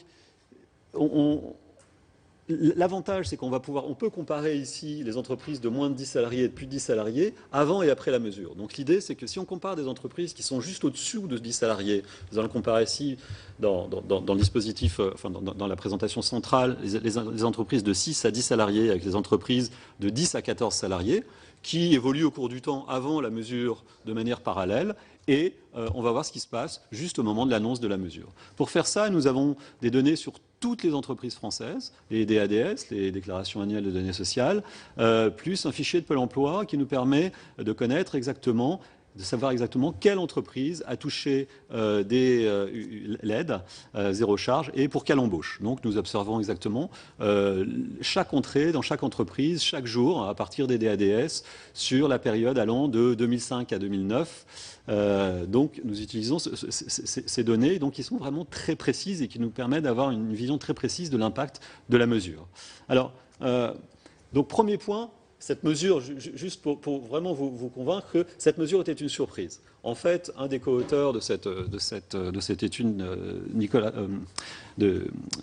l'avantage, c'est on peut comparer ici les entreprises de moins de 10 salariés et de plus de 10 salariés avant et après la mesure. Donc l'idée, c'est que si on compare des entreprises qui sont juste au-dessous de 10 salariés, nous allons le comparer ici dans le dispositif, enfin dans la présentation centrale, les entreprises de 6 à 10 salariés avec les entreprises de 10 à 14 salariés, qui évoluent au cours du temps avant la mesure de manière parallèle, et on va voir ce qui se passe juste au moment de l'annonce de la mesure. Pour faire ça, nous avons des données sur toutes les entreprises françaises, les DADS, les déclarations annuelles de données sociales, plus un fichier de Pôle emploi qui nous permet de connaître exactement, de savoir exactement quelle entreprise a touché l'aide zéro charge et pour quelle embauche. Donc nous observons exactement chaque entrée dans chaque entreprise, chaque jour, à partir des DADS, sur la période allant de 2005 à 2009. Donc nous utilisons ces données donc, qui sont vraiment très précises et qui nous permettent d'avoir une vision très précise de l'impact de la mesure. Alors, donc premier point, cette mesure, juste pour vraiment vous convaincre que cette mesure était une surprise. En fait, un des co-auteurs de cette étude,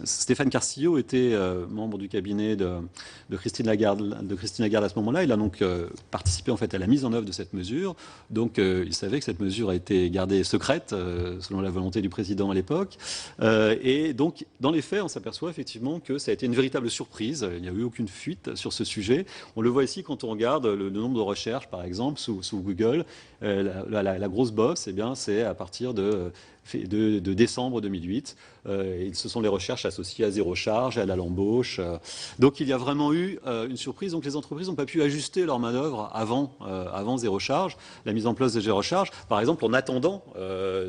Stéphane Carcillo, était membre du cabinet de Christine Lagarde à ce moment-là. Il a donc participé en fait à la mise en œuvre de cette mesure. Donc il savait que cette mesure a été gardée secrète selon la volonté du président à l'époque. Et donc dans les faits, on s'aperçoit effectivement que ça a été une véritable surprise. Il n'y a eu aucune fuite sur ce sujet. On le voit ici quand on regarde le nombre de recherches, par exemple, sous Google. La grosse bosse, eh bien, c'est à partir de décembre 2008. Ce sont les recherches associées à zéro charge, à l'embauche. Donc il y a vraiment eu une surprise. Donc les entreprises n'ont pas pu ajuster leur manœuvre avant zéro charge, la mise en place de zéro charge, par exemple en attendant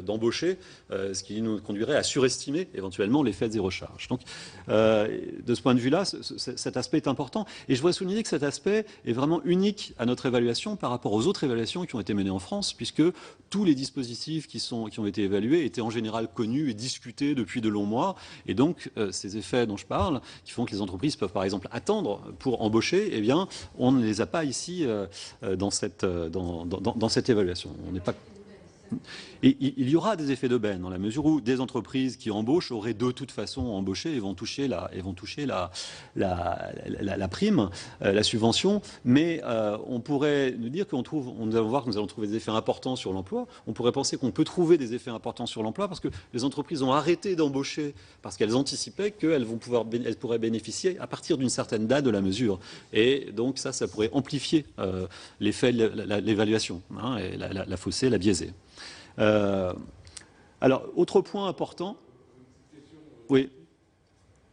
d'embaucher, ce qui nous conduirait à surestimer éventuellement l'effet de zéro charge. Donc de ce point de vue-là, cet aspect est important. Et je voudrais souligner que cet aspect est vraiment unique à notre évaluation par rapport aux autres évaluations qui ont été menées en France, puisque tous les dispositifs qui ont été évalués étaient en général connus et discutés depuis de longs mois. Et donc, ces effets dont je parle, qui font que les entreprises peuvent par exemple attendre pour embaucher, eh bien, on ne les a pas ici dans cette évaluation. On n'est pas... Et il y aura des effets d'aubaine dans la mesure où des entreprises qui embauchent auraient de toute façon embauché et vont toucher la prime, la subvention. Mais on pourrait nous dire nous allons voir que nous allons trouver des effets importants sur l'emploi. On pourrait penser qu'on peut trouver des effets importants sur l'emploi parce que les entreprises ont arrêté d'embaucher parce qu'elles anticipaient qu'elles pourraient bénéficier à partir d'une certaine date de la mesure. Et donc ça pourrait amplifier l'effet de l'évaluation, et la fausser, la biaiser. Alors, autre point important. Oui.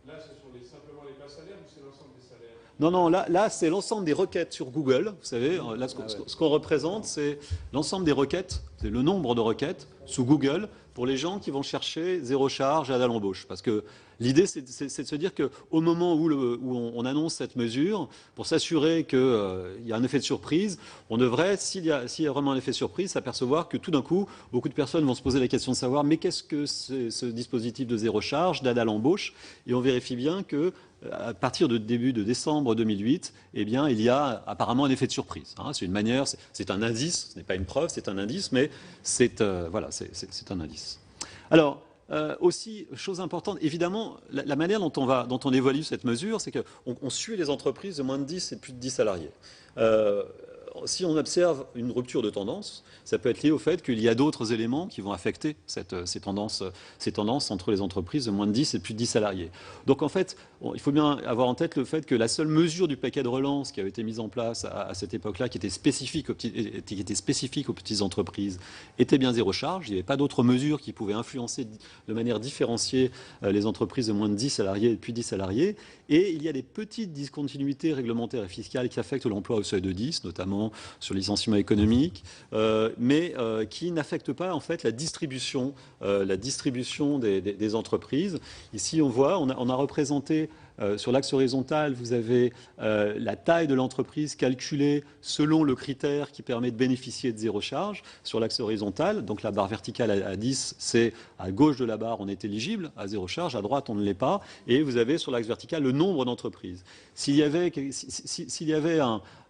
Là, ce sont simplement les bas salaires ou c'est l'ensemble des salaires? Non, là c'est l'ensemble des requêtes sur Google. Vous savez, là, ce qu'on représente, c'est l'ensemble des requêtes c'est le nombre de requêtes sous Google pour les gens qui vont chercher zéro charge et aide à l'embauche. Parce que l'idée, c'est de se dire qu'au moment où on annonce cette mesure, pour s'assurer qu'il y a un effet de surprise, on devrait, s'il y a vraiment un effet de surprise, s'apercevoir que tout d'un coup, beaucoup de personnes vont se poser la question de savoir mais qu'est-ce que c'est ce dispositif de zéro charge, d'aide à l'embauche? Et on vérifie bien que à partir de début de décembre 2008, eh bien, il y a apparemment un effet de surprise. Hein. C'est une manière, c'est un indice, ce n'est pas une preuve, c'est un indice, mais c'est voilà, c'est un indice. Alors, aussi, chose importante, évidemment, la manière dont on évalue cette mesure, c'est qu'on suit les entreprises de moins de 10 et de plus de 10 salariés. Si on observe une rupture de tendance, ça peut être lié au fait qu'il y a d'autres éléments qui vont affecter ces tendances entre les entreprises de moins de 10 et de plus de 10 salariés. Donc en fait, il faut bien avoir en tête le fait que la seule mesure du paquet de relance qui avait été mise en place à cette époque-là, qui était spécifique aux petites entreprises, était bien zéro charge. Il n'y avait pas d'autres mesures qui pouvaient influencer de manière différenciée les entreprises de moins de 10 salariés et de plus de 10 salariés. Et il y a des petites discontinuités réglementaires et fiscales qui affectent l'emploi au seuil de 10, notamment sur le licenciement économique, mais qui n'affectent pas en fait la distribution des entreprises. Ici, on voit, on a représenté sur l'axe horizontal, vous avez la taille de l'entreprise calculée selon le critère qui permet de bénéficier de zéro charge sur l'axe horizontal. Donc la barre verticale à 10, c'est à gauche de la barre, on est éligible à zéro charge, à droite, on ne l'est pas. Et vous avez sur l'axe vertical le nombre d'entreprises. S'il y avait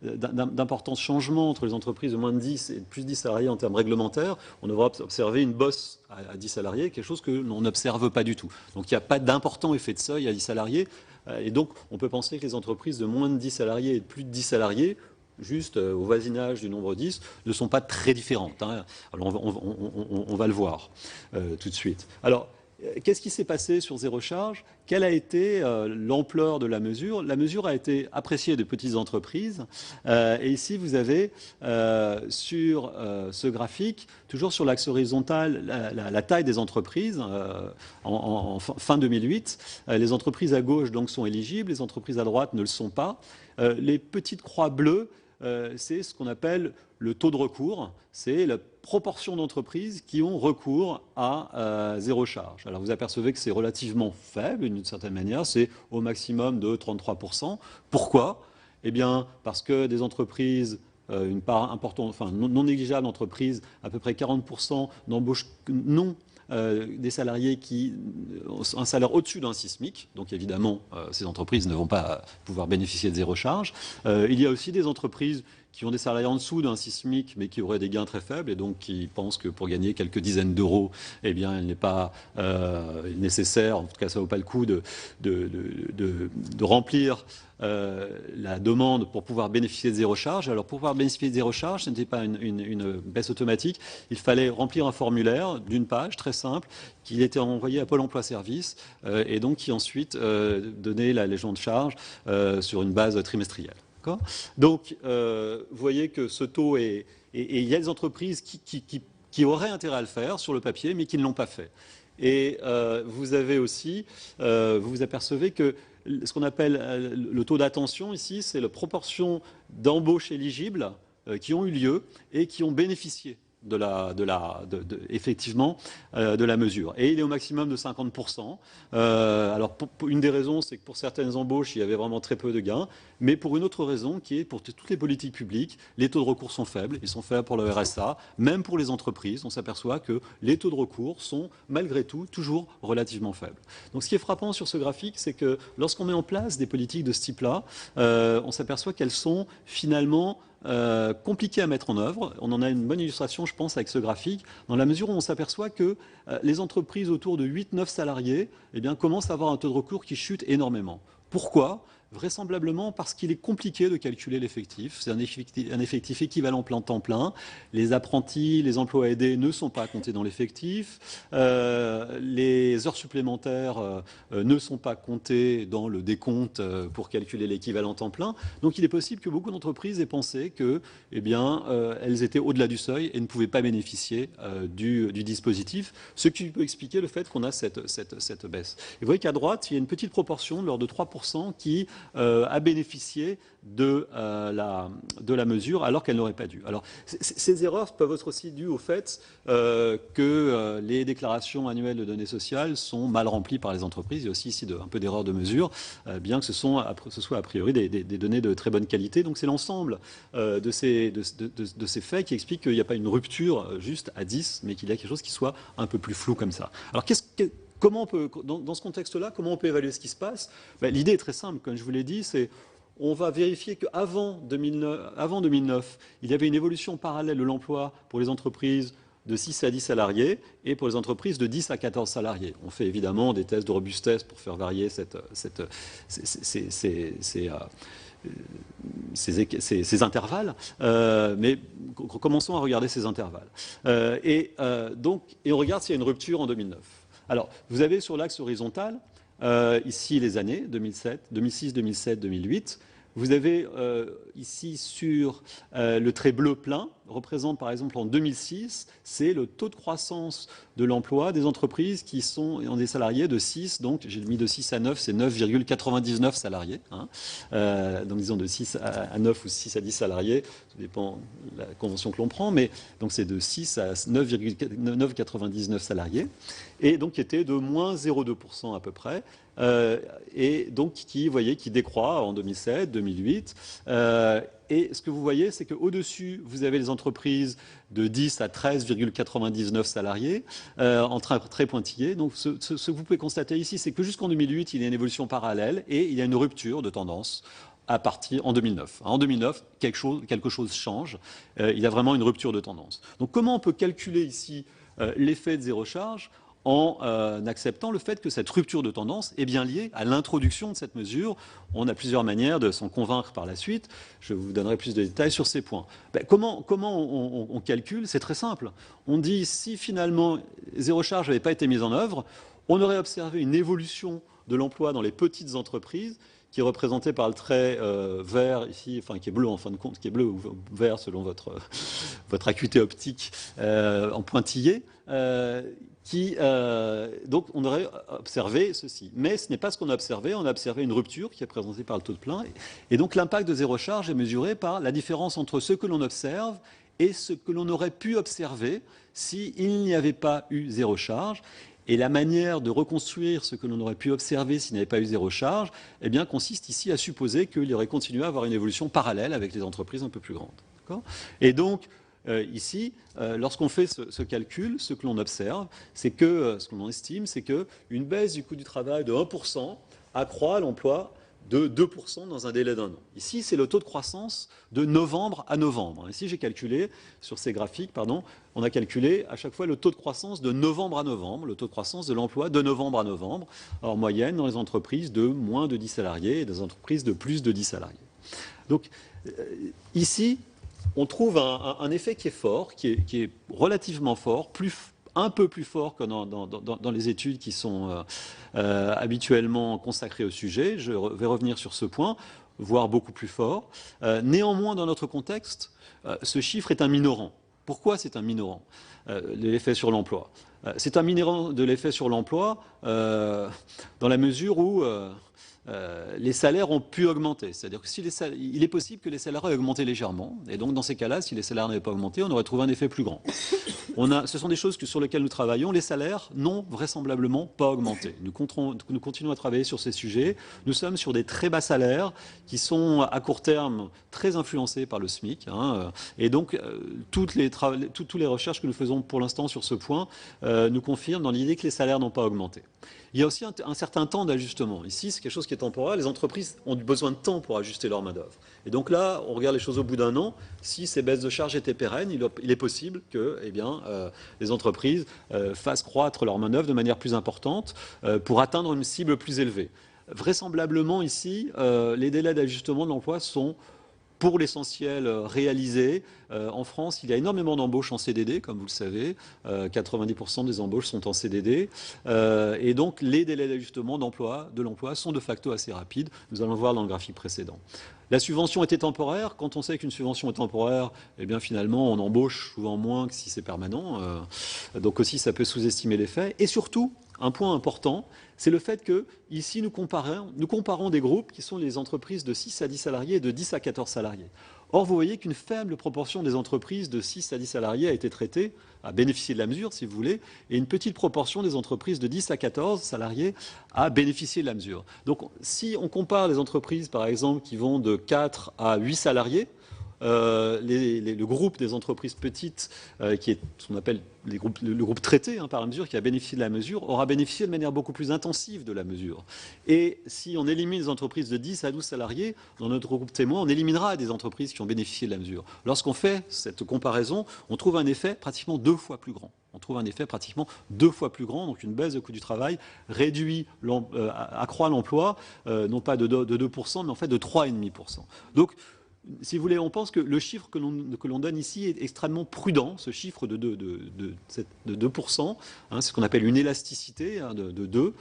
d'importants changements entre les entreprises de moins de 10 et de plus de 10 salariés en termes réglementaires, on devra observer une bosse à 10 salariés, quelque chose que l'on n'observe pas du tout. Donc il n'y a pas d'important effet de seuil à 10 salariés. Et donc, on peut penser que les entreprises de moins de 10 salariés et de plus de 10 salariés, juste au voisinage du nombre 10, ne sont pas très différentes. Hein. Alors, on va le voir tout de suite. Alors, qu'est-ce qui s'est passé sur zéro charge? Quelle a été l'ampleur de la mesure? La mesure a été appréciée des petites entreprises. Et ici, vous avez sur ce graphique, toujours sur l'axe horizontal, la taille des entreprises en fin 2008. Les entreprises à gauche donc, sont éligibles, les entreprises à droite ne le sont pas. Les petites croix bleues, c'est ce qu'on appelle le taux de recours, c'est la proportion d'entreprises qui ont recours à zéro charge. Alors vous apercevez que c'est relativement faible d'une certaine manière, c'est au maximum de 33%. Pourquoi? Eh bien parce que des entreprises, une part importante, enfin non négligeable d'entreprises, à peu près 40% d'embauches non des salariés qui ont un salaire au-dessus d'un SMIC. Donc évidemment, ces entreprises ne vont pas pouvoir bénéficier de zéro charge. Il y a aussi des entreprises qui ont des salariés en dessous d'un SMIC, mais qui auraient des gains très faibles, et donc qui pensent que pour gagner quelques dizaines d'euros, eh bien, il n'est pas nécessaire, en tout cas, ça ne vaut pas le coup de remplir la demande pour pouvoir bénéficier de zéro charge. Alors, pour pouvoir bénéficier de zéro charge, ce n'était pas une baisse automatique. Il fallait remplir un formulaire d'une page très simple qui était envoyé à Pôle emploi Service et donc qui ensuite donnait la légende de charge sur une base trimestrielle. Donc, vous voyez que ce taux est... Et il y a des entreprises qui auraient intérêt à le faire sur le papier, mais qui ne l'ont pas fait. Et vous avez aussi, vous vous apercevez que ce qu'on appelle le taux d'attention ici, c'est la proportion d'embauches éligibles qui ont eu lieu et qui ont bénéficié effectivement de la mesure. Et il est au maximum de 50%. Alors, une des raisons, c'est que pour certaines embauches, il y avait vraiment très peu de gains. Mais pour une autre raison, qui est pour toutes les politiques publiques, les taux de recours sont faibles. Ils sont faibles pour le RSA. Même pour les entreprises, on s'aperçoit que les taux de recours sont, malgré tout, toujours relativement faibles. Donc, ce qui est frappant sur ce graphique, c'est que lorsqu'on met en place des politiques de ce type-là, on s'aperçoit qu'elles sont finalement compliqué à mettre en œuvre. On en a une bonne illustration, je pense, avec ce graphique, dans la mesure où on s'aperçoit que les entreprises autour de 8-9 salariés eh bien, commencent à avoir un taux de recours qui chute énormément. Pourquoi ? Vraisemblablement parce qu'il est compliqué de calculer l'effectif. C'est un effectif équivalent temps plein. Les apprentis, les emplois aidés ne sont pas comptés dans l'effectif. Les heures supplémentaires ne sont pas comptées dans le décompte pour calculer l'équivalent temps plein. Donc il est possible que beaucoup d'entreprises aient pensé que, eh bien, elles étaient au-delà du seuil et ne pouvaient pas bénéficier du dispositif, ce qui peut expliquer le fait qu'on a cette baisse. Et vous voyez qu'à droite, il y a une petite proportion, de l'ordre de 3%, qui a bénéficié de la mesure alors qu'elle n'aurait pas dû. Alors, ces erreurs peuvent être aussi dues au fait que les déclarations annuelles de données sociales sont mal remplies par les entreprises. Il y a aussi ici un peu d'erreur de mesure, bien que ce soit a priori des données de très bonne qualité. Donc c'est l'ensemble de ces faits qui expliquent qu'il n'y a pas une rupture juste à 10, mais qu'il y a quelque chose qui soit un peu plus flou comme ça. Alors comment on peut, dans ce contexte-là, comment on peut évaluer ce qui se passe? L'idée est très simple, comme je vous l'ai dit, c'est on va vérifier qu'avant 2009, il y avait une évolution parallèle de l'emploi pour les entreprises de 6 à 10 salariés et pour les entreprises de 10 à 14 salariés. On fait évidemment des tests de robustesse pour faire varier ces intervalles, mais commençons à regarder ces intervalles. Et on regarde s'il y a une rupture en 2009. Alors, vous avez sur l'axe horizontal, ici les années 2007, 2006, 2007, 2008. Vous avez ici sur le trait bleu plein, représente par exemple en 2006, c'est le taux de croissance de l'emploi des entreprises qui ont des salariés de 6, donc j'ai mis de 6 à 9, c'est 9,99 salariés. Donc disons de 6 à 9 ou 6 à 10 salariés, ça dépend de la convention que l'on prend, mais donc c'est de 6 à 9,99 salariés, et donc qui était de moins 0,2% à peu près. Et donc qui décroît en 2007, 2008. Et ce que vous voyez, c'est qu'au-dessus, vous avez les entreprises de 10 à 13,99 salariés, en très pointillés. Donc ce que vous pouvez constater ici, c'est que jusqu'en 2008, il y a une évolution parallèle et il y a une rupture de tendance à partir en 2009. En 2009, quelque chose change. Il y a vraiment une rupture de tendance. Donc comment on peut calculer ici l'effet de zéro charge en acceptant le fait que cette rupture de tendance est bien liée à l'introduction de cette mesure? On a plusieurs manières de s'en convaincre par la suite. Je vous donnerai plus de détails sur ces points. Comment on calcule? C'est très simple. On dit si finalement zéro charge n'avait pas été mise en œuvre, on aurait observé une évolution de l'emploi dans les petites entreprises qui est représenté par le trait vert ici, enfin qui est bleu en fin de compte, qui est bleu ou vert selon votre acuité optique en pointillé. Donc on aurait observé ceci. Mais ce n'est pas ce qu'on a observé. On a observé une rupture qui est présentée par le taux de plein. Et donc l'impact de zéro charge est mesuré par la différence entre ce que l'on observe et ce que l'on aurait pu observer s'il n'y avait pas eu zéro charge. Et la manière de reconstruire ce que l'on aurait pu observer s'il n'y avait pas eu zéro charge, eh bien, consiste ici à supposer qu'il y aurait continué à avoir une évolution parallèle avec les entreprises un peu plus grandes. Et donc, ici, lorsqu'on fait ce calcul, ce que l'on observe, c'est que, ce que l'on estime, c'est qu'une baisse du coût du travail de 1% accroît l'emploi de 2% dans un délai d'un an. Ici, c'est le taux de croissance de novembre à novembre. Ici, j'ai calculé, sur ces graphiques, on a calculé à chaque fois le taux de croissance de novembre à novembre, le taux de croissance de l'emploi de novembre à novembre, en moyenne dans les entreprises de moins de 10 salariés et des entreprises de plus de 10 salariés. Donc, ici, on trouve un effet qui est fort, qui est relativement fort, un peu plus fort que dans les études qui sont habituellement consacrées au sujet. Je vais revenir sur ce point, voire beaucoup plus fort. Néanmoins, dans notre contexte, ce chiffre est un minorant. Pourquoi c'est un minorant de l'effet sur l'emploi? C'est un minorant de l'effet sur l'emploi dans la mesure où les salaires ont pu augmenter. C'est-à-dire qu'il est possible que les salaires aient augmenté légèrement. Et donc, dans ces cas-là, si les salaires n'avaient pas augmenté, on aurait trouvé un effet plus grand. Ce sont des choses sur lesquelles nous travaillons. Les salaires n'ont vraisemblablement pas augmenté. Nous continuons à travailler sur ces sujets. Nous sommes sur des très bas salaires qui sont, à court terme, très influencés par le SMIC. Et donc, toutes les recherches que nous faisons pour l'instant sur ce point nous confirment dans l'idée que les salaires n'ont pas augmenté. Il y a aussi un certain temps d'ajustement. Ici, c'est quelque chose qui est temporaire. Les entreprises ont besoin de temps pour ajuster leur main-d'œuvre. Et donc là, on regarde les choses au bout d'un an. Si ces baisses de charges étaient pérennes, il est possible que les entreprises fassent croître leur main-d'œuvre de manière plus importante pour atteindre une cible plus élevée. Vraisemblablement, ici, les délais d'ajustement de l'emploi sont pour l'essentiel réalisé. En France, il y a énormément d'embauches en CDD, comme vous le savez. 90% des embauches sont en CDD. Et donc, les délais d'ajustement de l'emploi sont de facto assez rapides. Nous allons le voir dans le graphique précédent. La subvention était temporaire. Quand on sait qu'une subvention est temporaire, eh bien, finalement, on embauche souvent moins que si c'est permanent. Donc aussi, ça peut sous-estimer l'effet. Et surtout, un point important, c'est le fait que ici nous comparons des groupes qui sont les entreprises de 6 à 10 salariés et de 10 à 14 salariés. Or, vous voyez qu'une faible proportion des entreprises de 6 à 10 salariés a été traitée, a bénéficié de la mesure, si vous voulez, et une petite proportion des entreprises de 10 à 14 salariés a bénéficié de la mesure. Donc, si on compare les entreprises, par exemple, qui vont de 4 à 8 salariés, le groupe des entreprises petites, qui est ce qu'on appelle le groupe traité par la mesure, qui a bénéficié de la mesure, aura bénéficié de manière beaucoup plus intensive de la mesure. Et si on élimine les entreprises de 10 à 12 salariés, dans notre groupe témoin, on éliminera des entreprises qui ont bénéficié de la mesure. Lorsqu'on fait cette comparaison, on trouve un effet pratiquement 2 fois plus grand. On trouve un effet pratiquement 2 fois plus grand, donc une baisse de coût du travail accroît l'emploi, non pas de 2%, mais en fait de 3,5%. Donc, si vous voulez, on pense que le chiffre que l'on donne ici est extrêmement prudent, ce chiffre de 2%, c'est ce qu'on appelle une élasticité de 2,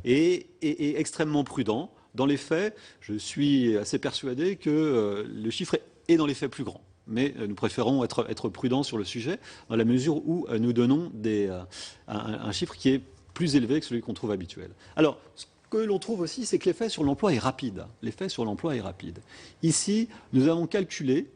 est extrêmement prudent. Dans les faits, je suis assez persuadé que le chiffre est dans les faits plus grand. Mais nous préférons être prudents sur le sujet, dans la mesure où nous donnons un chiffre qui est plus élevé que celui qu'on trouve habituel. Alors, ce que l'on trouve aussi, c'est que l'effet sur l'emploi est rapide. L'effet sur l'emploi est rapide. Ici, nous avons calculé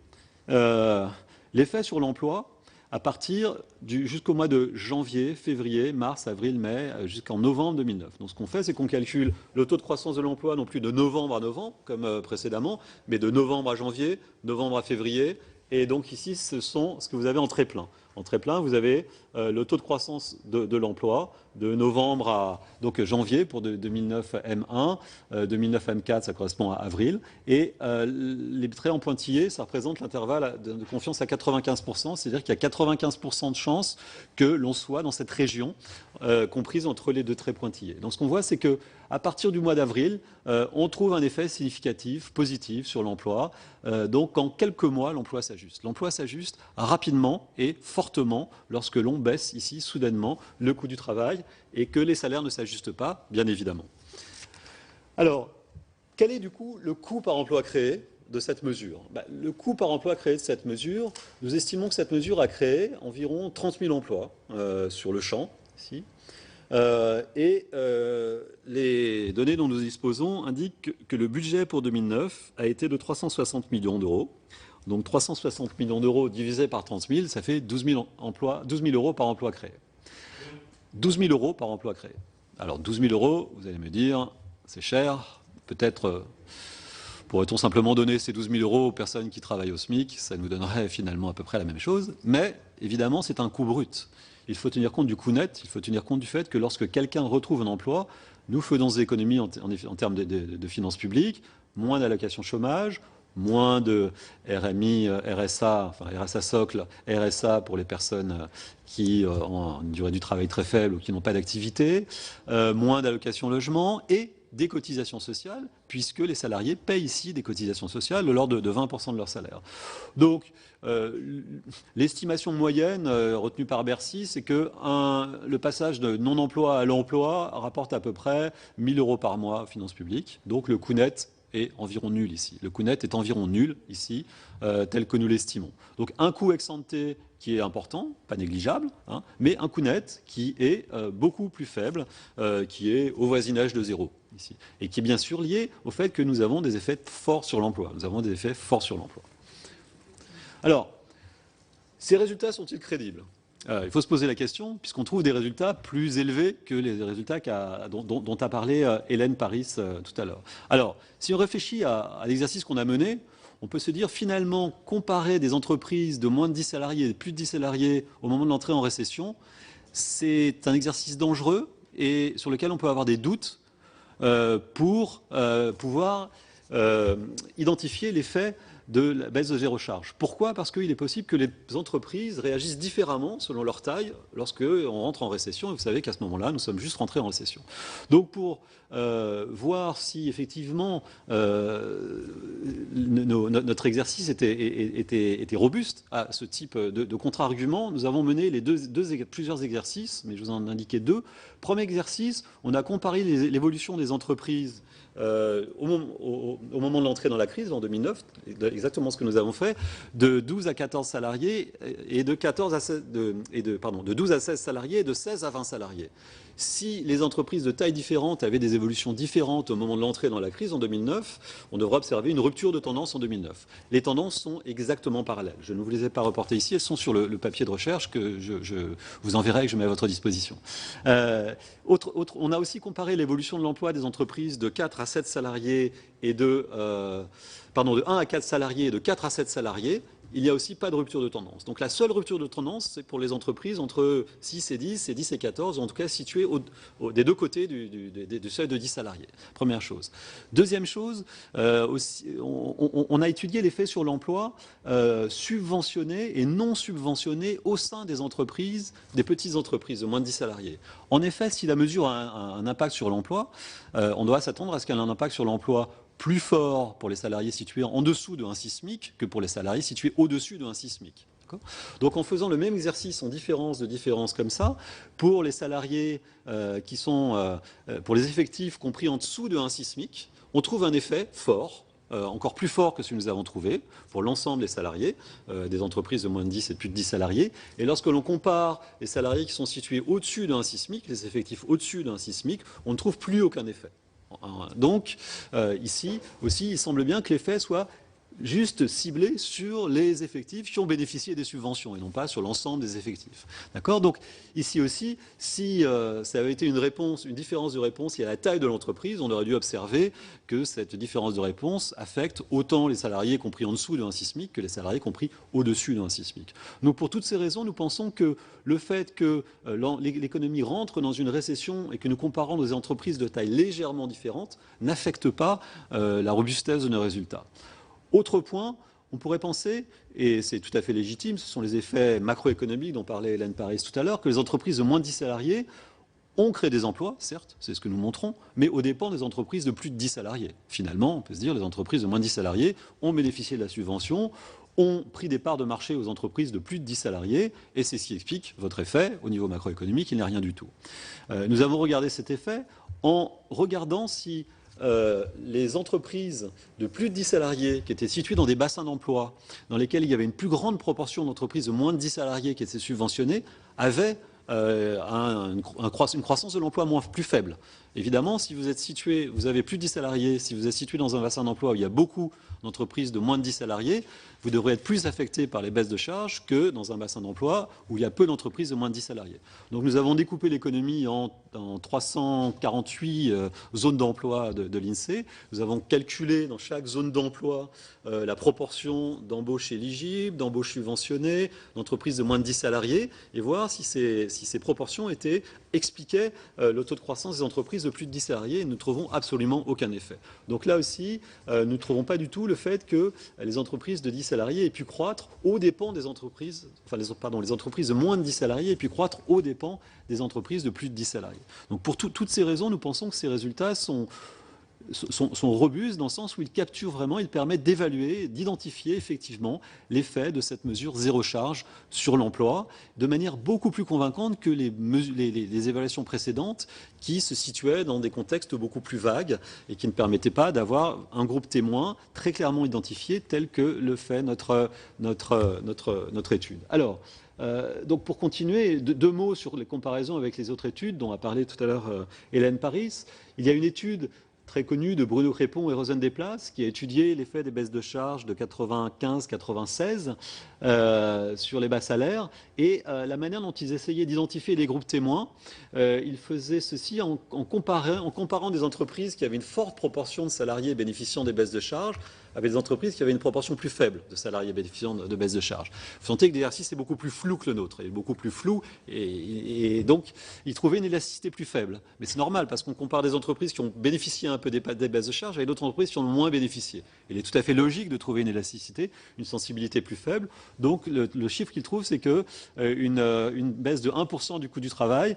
l'effet sur l'emploi à partir jusqu'au mois de janvier, février, mars, avril, mai, jusqu'en novembre 2009. Donc ce qu'on fait, c'est qu'on calcule le taux de croissance de l'emploi, non plus de novembre à novembre, comme précédemment, mais de novembre à janvier, novembre à février. Et donc ici, ce sont ce que vous avez en très plein. En très plein, vous avez le taux de croissance de l'emploi de novembre à janvier pour 2009 M1, 2009 M4, ça correspond à avril. Et les traits en pointillés, ça représente l'intervalle de confiance à 95%, c'est-à-dire qu'il y a 95% de chances que l'on soit dans cette région comprise entre les 2 traits pointillés. Donc ce qu'on voit, c'est que à partir du mois d'avril, on trouve un effet significatif, positif sur l'emploi. Donc en quelques mois, l'emploi s'ajuste. L'emploi s'ajuste rapidement et fortement lorsque l'on baisse ici soudainement le coût du travail et que les salaires ne s'ajustent pas, bien évidemment. Alors, quel est du coup le coût par emploi créé de cette mesure? Le coût par emploi créé de cette mesure, nous estimons que cette mesure a créé environ 30 000 emplois sur le champ, ici. Les données dont nous disposons indiquent que le budget pour 2009 a été de 360 millions d'euros. Donc 360 millions d'euros divisé par 30 000, ça fait 12 000 euros par emploi créé. 12 000 euros par emploi créé. Alors 12 000 euros, vous allez me dire, c'est cher. Peut-être pourrait-on simplement donner ces 12 000 euros aux personnes qui travaillent au SMIC, ça nous donnerait finalement à peu près la même chose. Mais évidemment, c'est un coût brut. Il faut tenir compte du coût net, il faut tenir compte du fait que lorsque quelqu'un retrouve un emploi, nous faisons des économies en termes de finances publiques, moins d'allocations chômage, moins de RMI, RSA, enfin RSA socle, RSA pour les personnes qui ont une durée du travail très faible ou qui n'ont pas d'activité, moins d'allocations logement et des cotisations sociales, puisque les salariés payent ici des cotisations sociales de l'ordre de 20% de leur salaire. Donc, l'estimation moyenne retenue par Bercy, c'est que le passage de non-emploi à l'emploi rapporte à peu près 1 000 euros par mois aux finances publiques. Donc, le coût net est environ nul ici. Le coût net est environ nul ici, tel que nous l'estimons. Donc, un coût ex-ante qui est important, pas négligeable, mais un coût net qui est beaucoup plus faible, qui est au voisinage de 0 ici, et qui est bien sûr lié au fait que nous avons des effets forts sur l'emploi. Nous avons des effets forts sur l'emploi. Alors, ces résultats sont-ils crédibles ? Il faut se poser la question, puisqu'on trouve des résultats plus élevés que les résultats dont a parlé Hélène Paris tout à l'heure. Alors, si on réfléchit à l'exercice qu'on a mené, on peut se dire finalement, comparer des entreprises de moins de 10 salariés et de plus de 10 salariés au moment de l'entrée en récession, c'est un exercice dangereux et sur lequel on peut avoir des doutes pour pouvoir identifier l'effet de la baisse de zéro charge. Pourquoi ? Parce qu'il est possible que les entreprises réagissent différemment selon leur taille lorsqu'on rentre en récession. Et vous savez qu'à ce moment-là, nous sommes juste rentrés en récession. Donc pour voir si effectivement notre exercice était robuste à ce type de contre-argument, nous avons mené plusieurs exercices, mais je vous en indiquais 2. Premier exercice, on a comparé l'évolution des entreprises au moment de l'entrée dans la crise, en 2009, exactement ce que nous avons fait, de 12 à 14 salariés et de 12 à 16 salariés et de 16 à 20 salariés. si les entreprises de taille différente avaient des évolutions différentes au moment de l'entrée dans la crise en 2009, on devrait observer une rupture de tendance en 2009. Les tendances sont exactement parallèles. Je ne vous les ai pas reportées ici, elles sont sur le papier de recherche que je vous enverrai et que je mets à votre disposition. On a aussi comparé l'évolution de l'emploi des entreprises de 4 à 7 salariés et de 1 à 4 salariés et de 4 à 7 salariés. Il n'y a aussi pas de rupture de tendance. Donc la seule rupture de tendance, c'est pour les entreprises entre 6 et 10 et 10 et 14, ou en tout cas situées des deux côtés du seuil de 10 salariés. Première chose. Deuxième chose, on a étudié l'effet sur l'emploi subventionné et non subventionné au sein des entreprises, des petites entreprises de moins de 10 salariés. En effet, si la mesure a un impact sur l'emploi, on doit s'attendre à ce qu'elle ait un impact sur l'emploi plus fort pour les salariés situés en dessous de 1,6 SMIC que pour les salariés situés au-dessus de 1,6 SMIC. Donc en faisant le même exercice en différence comme ça, pour les salariés qui sont, pour les effectifs compris en dessous de 1,6 SMIC, on trouve un effet fort, encore plus fort que celui que nous avons trouvé pour l'ensemble des salariés, des entreprises de moins de 10 et de plus de 10 salariés. Et lorsque l'on compare les salariés qui sont situés au-dessus de 1,6 SMIC, les effectifs au-dessus de 1,6 SMIC, on ne trouve plus aucun effet. Donc, ici aussi, il semble bien que l'effet soit juste ciblé sur les effectifs qui ont bénéficié des subventions et non pas sur l'ensemble des effectifs. D'accord ? Donc, ici aussi, si ça avait été une différence de réponse liée à la taille de l'entreprise, on aurait dû observer que cette différence de réponse affecte autant les salariés compris en dessous de 1,6 SMIC que les salariés compris au-dessus de 1,6 SMIC. Donc, pour toutes ces raisons, nous pensons que le fait que l'économie rentre dans une récession et que nous comparons des entreprises de taille légèrement différente n'affecte pas la robustesse de nos résultats. Autre point, on pourrait penser, et c'est tout à fait légitime, ce sont les effets macroéconomiques dont parlait Hélène Paris tout à l'heure, que les entreprises de moins de 10 salariés ont créé des emplois, certes, c'est ce que nous montrons, mais aux dépens des entreprises de plus de 10 salariés. Finalement, on peut se dire, les entreprises de moins de 10 salariés ont bénéficié de la subvention, ont pris des parts de marché aux entreprises de plus de 10 salariés, et c'est ce qui explique votre effet au niveau macroéconomique, il n'est rien du tout. Nous avons regardé cet effet en regardant si les entreprises de plus de 10 salariés qui étaient situées dans des bassins d'emploi, dans lesquels il y avait une plus grande proportion d'entreprises de moins de 10 salariés qui étaient subventionnées, avaient une croissance de l'emploi plus faible. Évidemment, si vous êtes situé, vous avez plus de 10 salariés, si vous êtes situé dans un bassin d'emploi où il y a beaucoup d'entreprises de moins de 10 salariés, vous devrez être plus affecté par les baisses de charges que dans un bassin d'emploi où il y a peu d'entreprises de moins de 10 salariés. Donc nous avons découpé l'économie en 348 zones d'emploi de l'INSEE. Nous avons calculé dans chaque zone d'emploi la proportion d'embauches éligibles, d'embauches subventionnées, d'entreprises de moins de 10 salariés, et voir si ces proportions expliquaient le taux de croissance des entreprises de plus de 10 salariés, et nous ne trouvons absolument aucun effet. Donc là aussi, nous ne trouvons pas du tout le fait que les entreprises de 10 salariés aient pu croître aux dépens des entreprises, les entreprises de moins de 10 salariés aient pu croître aux dépens des entreprises de plus de 10 salariés. Donc pour toutes ces raisons, nous pensons que ces résultats sont robustes dans le sens où ils capturent vraiment, ils permettent d'évaluer, d'identifier effectivement l'effet de cette mesure zéro charge sur l'emploi de manière beaucoup plus convaincante que les évaluations précédentes qui se situaient dans des contextes beaucoup plus vagues et qui ne permettaient pas d'avoir un groupe témoin très clairement identifié tel que le fait notre étude. Alors, donc pour continuer, deux mots sur les comparaisons avec les autres études dont a parlé tout à l'heure Hélène Paris. Il y a une étude très connu de Bruno Crépon et Rosen Desplaces, qui a étudié l'effet des baisses de charges de 95-96 sur les bas salaires et la manière dont ils essayaient d'identifier les groupes témoins. Ils faisaient ceci en comparant des entreprises qui avaient une forte proportion de salariés bénéficiant des baisses de charges avec des entreprises qui avaient une proportion plus faible de salariés bénéficiant de baisses de charges. Vous sentez que l'exercice est beaucoup plus flou que le nôtre, il est beaucoup plus flou et donc ils trouvaient une élasticité plus faible. Mais c'est normal parce qu'on compare des entreprises qui ont bénéficié un peu des baisses de charges avec d'autres entreprises qui en ont moins bénéficié. Il est tout à fait logique de trouver une élasticité, une sensibilité plus faible. Donc le chiffre qu'ils trouvent, c'est que une baisse de 1% du coût du travail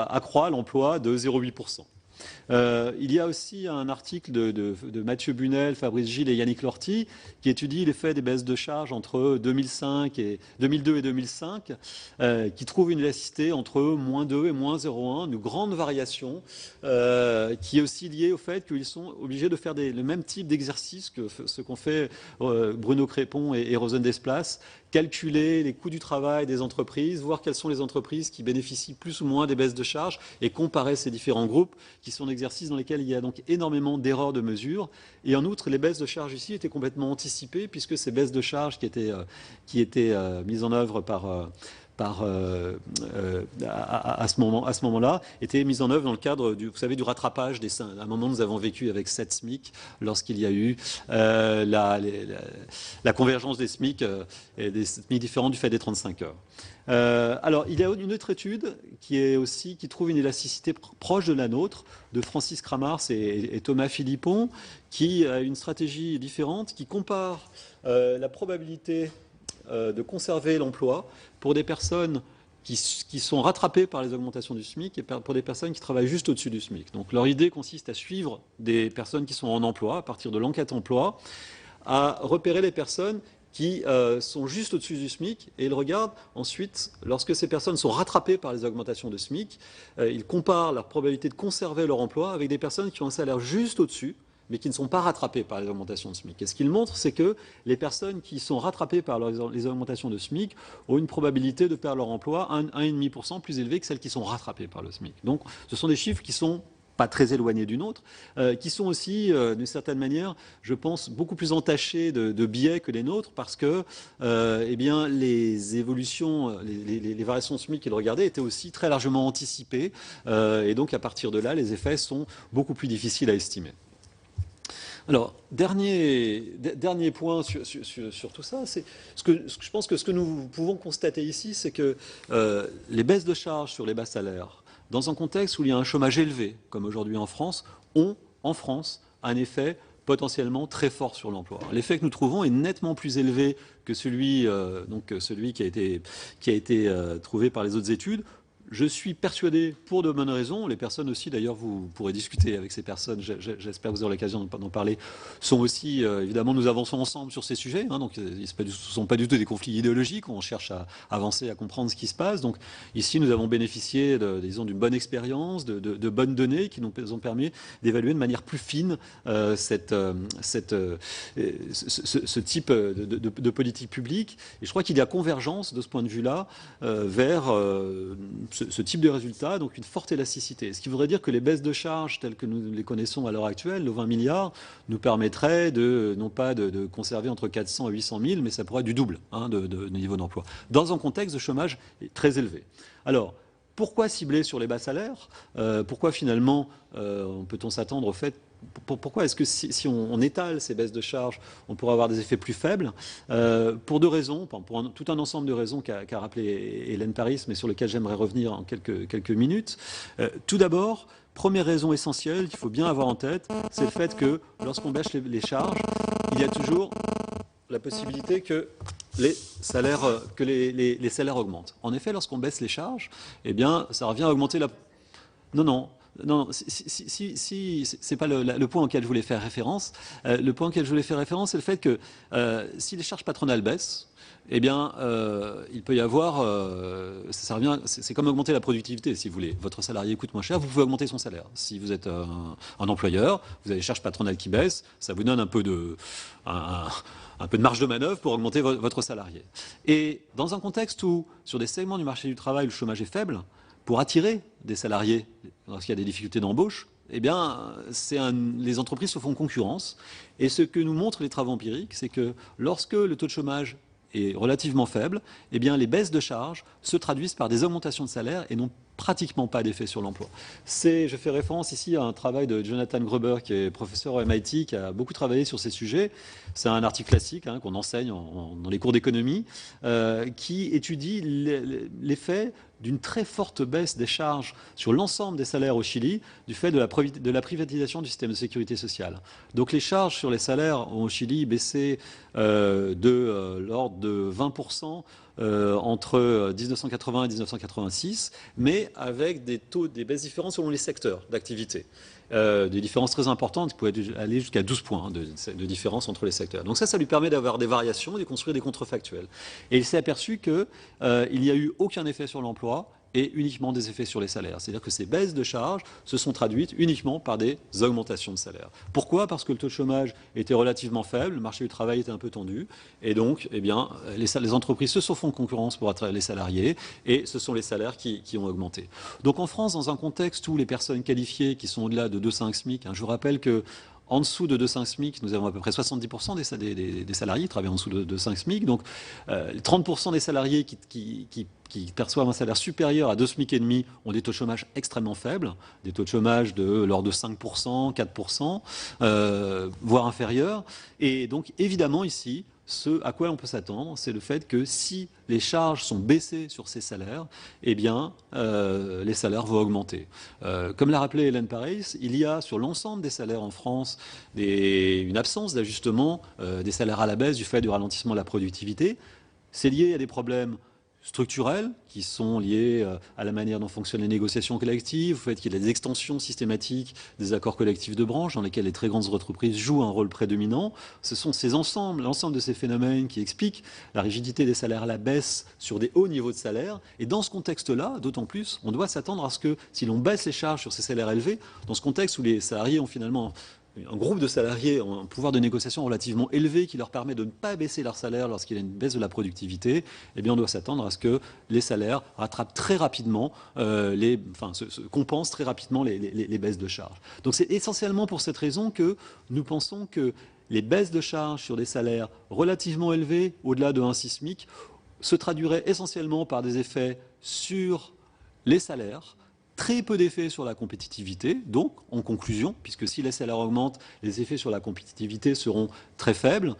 accroît l'emploi de 0,8%. Il y a aussi un article de Mathieu Bunel, Fabrice Gilles et Yannick Lorty qui étudie l'effet des baisses de charges entre 2002 et 2005, qui trouve une élasticité entre -2 et -0,1, une grande variation, qui est aussi liée au fait qu'ils sont obligés de faire le même type d'exercice que ce qu'ont fait Bruno Crépon et Rosen Desplaces, calculer les coûts du travail des entreprises, voir quelles sont les entreprises qui bénéficient plus ou moins des baisses de charges et comparer ces différents groupes qui sont exercices dans lesquels il y a donc énormément d'erreurs de mesure. Et en outre, les baisses de charges ici étaient complètement anticipées puisque ces baisses de charges qui étaient mises en œuvre à ce moment-là, étaient mises en œuvre dans le cadre du rattrapage des... À un moment, nous avons vécu avec 7 SMIC lorsqu'il y a eu la convergence des SMIC et des SMIC différents du fait des 35 heures. Alors, il y a une autre étude qui trouve une élasticité proche de la nôtre, de Francis Kramars et Thomas Philippon, qui a une stratégie différente, qui compare la probabilité de conserver l'emploi pour des personnes qui sont rattrapées par les augmentations du SMIC et pour des personnes qui travaillent juste au-dessus du SMIC. Donc leur idée consiste à suivre des personnes qui sont en emploi, à partir de l'enquête emploi, à repérer les personnes qui sont juste au-dessus du SMIC, et ils regardent ensuite, lorsque ces personnes sont rattrapées par les augmentations de SMIC, ils comparent leur probabilité de conserver leur emploi avec des personnes qui ont un salaire juste au-dessus, mais qui ne sont pas rattrapées par les augmentations de SMIC. Et ce qu'il montre, c'est que les personnes qui sont rattrapées par les augmentations de SMIC ont une probabilité de perdre leur emploi 1,5% plus élevée que celles qui sont rattrapées par le SMIC. Donc ce sont des chiffres qui sont pas très éloignés d'une autre, qui sont aussi, d'une certaine manière, je pense, beaucoup plus entachés de biais que les nôtres, parce que eh bien, les évolutions, les variations SMIC qu'ils regardaient étaient aussi très largement anticipées, et donc à partir de là, les effets sont beaucoup plus difficiles à estimer. Alors, dernier point sur tout ça, c'est je pense que ce que nous pouvons constater ici, c'est que les baisses de charges sur les bas salaires, dans un contexte où il y a un chômage élevé, comme aujourd'hui en France, ont, en France, un effet potentiellement très fort sur l'emploi. L'effet que nous trouvons est nettement plus élevé que celui qui a été trouvé par les autres études. Je suis persuadé, pour de bonnes raisons, les personnes aussi, d'ailleurs, vous pourrez discuter avec ces personnes, j'espère que vous aurez l'occasion d'en parler, sont aussi, évidemment, nous avançons ensemble sur ces sujets, hein, donc ce ne sont pas du tout des conflits idéologiques, on cherche à avancer, à comprendre ce qui se passe. Donc ici, nous avons bénéficié, disons, d'une bonne expérience, de bonnes données qui nous ont permis d'évaluer de manière plus fine ce type de politique publique. Et je crois qu'il y a convergence, de ce point de vue-là, vers... ce type de résultat, donc une forte élasticité. Ce qui voudrait dire que les baisses de charges telles que nous les connaissons à l'heure actuelle, nos 20 milliards, nous permettraient non pas de conserver entre 400 et 800 000, mais ça pourrait être du double de niveau d'emploi, dans un contexte de chômage très élevé. Alors, pourquoi cibler sur les bas salaires? Pourquoi finalement peut-on s'attendre au fait... Pourquoi est-ce que si on étale ces baisses de charges, on pourrait avoir des effets plus faibles? Pour deux raisons, pour tout un ensemble de raisons qu'a rappelé Hélène Paris, mais sur lesquelles j'aimerais revenir en quelques minutes. Tout d'abord, première raison essentielle qu'il faut bien avoir en tête, c'est le fait que lorsqu'on baisse les charges, il y a toujours la possibilité que les salaires augmentent. En effet, lorsqu'on baisse les charges, eh bien, ça revient à augmenter la... Non, c'est pas le point auquel je voulais faire référence. Le point auquel je voulais faire référence, c'est le fait que si les charges patronales baissent, eh bien, il peut y avoir... c'est comme augmenter la productivité, si vous voulez. Votre salarié coûte moins cher, vous pouvez augmenter son salaire. Si vous êtes un employeur, vous avez les charges patronales qui baissent, ça vous donne un peu de marge de manœuvre pour augmenter votre salarié. Et dans un contexte où, sur des segments du marché du travail, le chômage est faible, pour attirer des salariés lorsqu'il y a des difficultés d'embauche, eh bien, les entreprises se font concurrence. Et ce que nous montrent les travaux empiriques, c'est que lorsque le taux de chômage est relativement faible, eh bien, les baisses de charges se traduisent par des augmentations de salaire et n'ont pratiquement pas d'effet sur l'emploi. Je fais référence ici à un travail de Jonathan Gruber, qui est professeur au MIT, qui a beaucoup travaillé sur ces sujets. C'est un article classique qu'on enseigne dans les cours d'économie, qui étudie l'effet d'une très forte baisse des charges sur l'ensemble des salaires au Chili du fait de la privatisation du système de sécurité sociale. Donc les charges sur les salaires ont au Chili baissé de l'ordre de 20% entre 1980 et 1986, mais avec des baisses différentes selon les secteurs d'activité. Des différences très importantes qui pouvaient aller jusqu'à 12 points de différence entre les secteurs. Donc ça lui permet d'avoir des variations et de construire des contrefactuels. Et il s'est aperçu qu'il n'y a eu aucun effet sur l'emploi et uniquement des effets sur les salaires. C'est-à-dire que ces baisses de charges se sont traduites uniquement par des augmentations de salaire. Pourquoi? Parce que le taux de chômage était relativement faible, le marché du travail était un peu tendu, et donc eh bien, les entreprises se sont fait concurrence pour attirer les salariés, et ce sont les salaires qui ont augmenté. Donc en France, dans un contexte où les personnes qualifiées qui sont au-delà de 2,5 SMIC, je vous rappelle que en dessous de 2,5 SMIC, nous avons à peu près 70% des salariés qui travaillent en dessous de 5 SMIC. Donc, 30% des salariés qui perçoivent un salaire supérieur à 2 SMIC et demi ont des taux de chômage extrêmement faibles, des taux de chômage de l'ordre de 5%, 4%, voire inférieurs. Et donc, évidemment, ici, ce à quoi on peut s'attendre, c'est le fait que si les charges sont baissées sur ces salaires, eh bien, les salaires vont augmenter. Comme l'a rappelé Hélène Paris, il y a sur l'ensemble des salaires en France une absence d'ajustement des salaires à la baisse du fait du ralentissement de la productivité. C'est lié à des problèmes structurels qui sont liés à la manière dont fonctionnent les négociations collectives, au fait qu'il y a des extensions systématiques des accords collectifs de branche dans lesquels les très grandes entreprises jouent un rôle prédominant. Ce sont l'ensemble de ces phénomènes qui expliquent la rigidité des salaires à la baisse sur des hauts niveaux de salaire. Et dans ce contexte-là, d'autant plus, on doit s'attendre à ce que si l'on baisse les charges sur ces salaires élevés, dans ce contexte où les salariés ont finalement un groupe de salariés ont un pouvoir de négociation relativement élevé qui leur permet de ne pas baisser leur salaire lorsqu'il y a une baisse de la productivité, eh bien on doit s'attendre à ce que les salaires rattrapent très rapidement, compensent très rapidement les baisses de charges. Donc c'est essentiellement pour cette raison que nous pensons que les baisses de charges sur des salaires relativement élevés, au-delà de 1,6 SMIC, se traduiraient essentiellement par des effets sur les salaires, très peu d'effets sur la compétitivité. Donc, en conclusion, puisque si les salaires augmentent, les effets sur la compétitivité seront très faibles.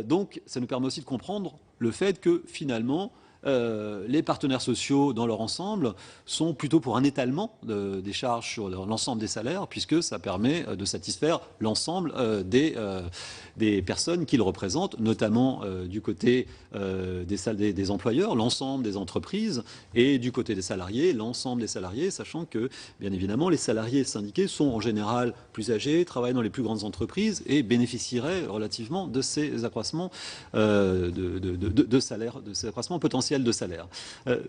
Donc, ça nous permet aussi de comprendre le fait que, finalement, les partenaires sociaux, dans leur ensemble, sont plutôt pour un étalement des charges sur l'ensemble des salaires, puisque ça permet de satisfaire l'ensemble des personnes qu'ils représentent, notamment du côté des employeurs, l'ensemble des entreprises, et du côté des salariés, l'ensemble des salariés, sachant que, bien évidemment, les salariés syndiqués sont en général plus âgés, travaillent dans les plus grandes entreprises et bénéficieraient relativement de ces accroissements de salaire, de ces accroissements potentiels de salaire.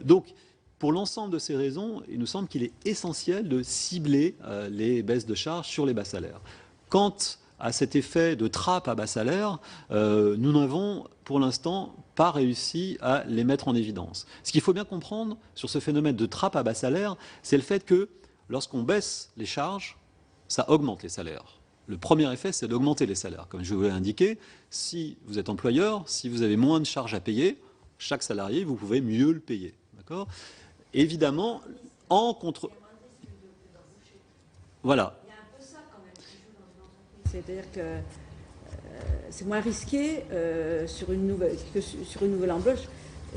Donc, pour l'ensemble de ces raisons, il nous semble qu'il est essentiel de cibler les baisses de charges sur les bas salaires. Quant à cet effet de trappe à bas salaire, nous n'avons pour l'instant pas réussi à les mettre en évidence. Ce qu'il faut bien comprendre sur ce phénomène de trappe à bas salaire, c'est le fait que lorsqu'on baisse les charges, ça augmente les salaires. Le premier effet, c'est d'augmenter les salaires. Comme je vous l'ai indiqué, si vous êtes employeur, si vous avez moins de charges à payer, chaque salarié, vous pouvez mieux le payer. D'accord ? Évidemment, en contre... Voilà. Il y a un peu ça quand même qui joue dans une entreprise. C'est-à-dire que c'est moins risqué sur une nouvelle embauche.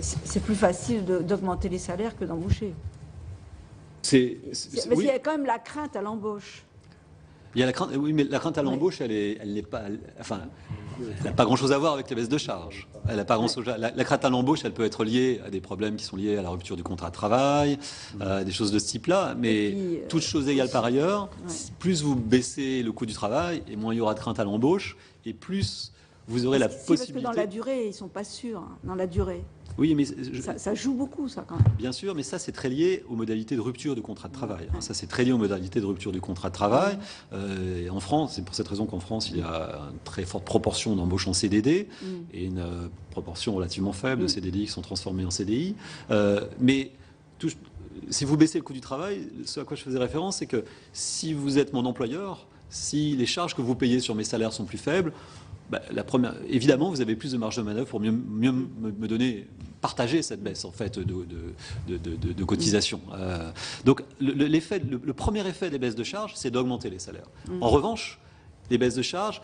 C'est plus facile d'augmenter les salaires que d'embaucher. Mais il y a quand même la crainte à l'embauche. Il y a la crainte, oui, mais la crainte à l'embauche, elle n'est pas, enfin, elle n'a pas grand-chose à voir avec les baisses de charges. Elle a pas grand-chose. La crainte à l'embauche, elle peut être liée à des problèmes qui sont liés à la rupture du contrat de travail, des choses de ce type-là. Mais puis, toutes choses égales par ailleurs, plus vous baissez le coût du travail, et moins il y aura de crainte à l'embauche, et plus vous aurez la possibilité. Parce que dans la durée, ils ne sont pas sûrs. Hein, dans la durée. Oui, mais ça joue beaucoup, ça, quand même. Bien sûr, mais ça, c'est très lié aux modalités de rupture du contrat de travail. Ouais. Ça, c'est très lié aux modalités de rupture du contrat de travail. Et en France, c'est pour cette raison qu'en France, il y a une très forte proportion d'embauches en CDD et une proportion relativement faible de CDD qui sont transformés en CDI. Mais si vous baissez le coût du travail, ce à quoi je faisais référence, c'est que si vous êtes mon employeur, si les charges que vous payez sur mes salaires sont plus faibles, évidemment, vous avez plus de marge de manœuvre pour mieux me donner, partager cette baisse en fait de cotisation. Donc le premier effet des baisses de charges, c'est d'augmenter les salaires. En revanche, les baisses de charges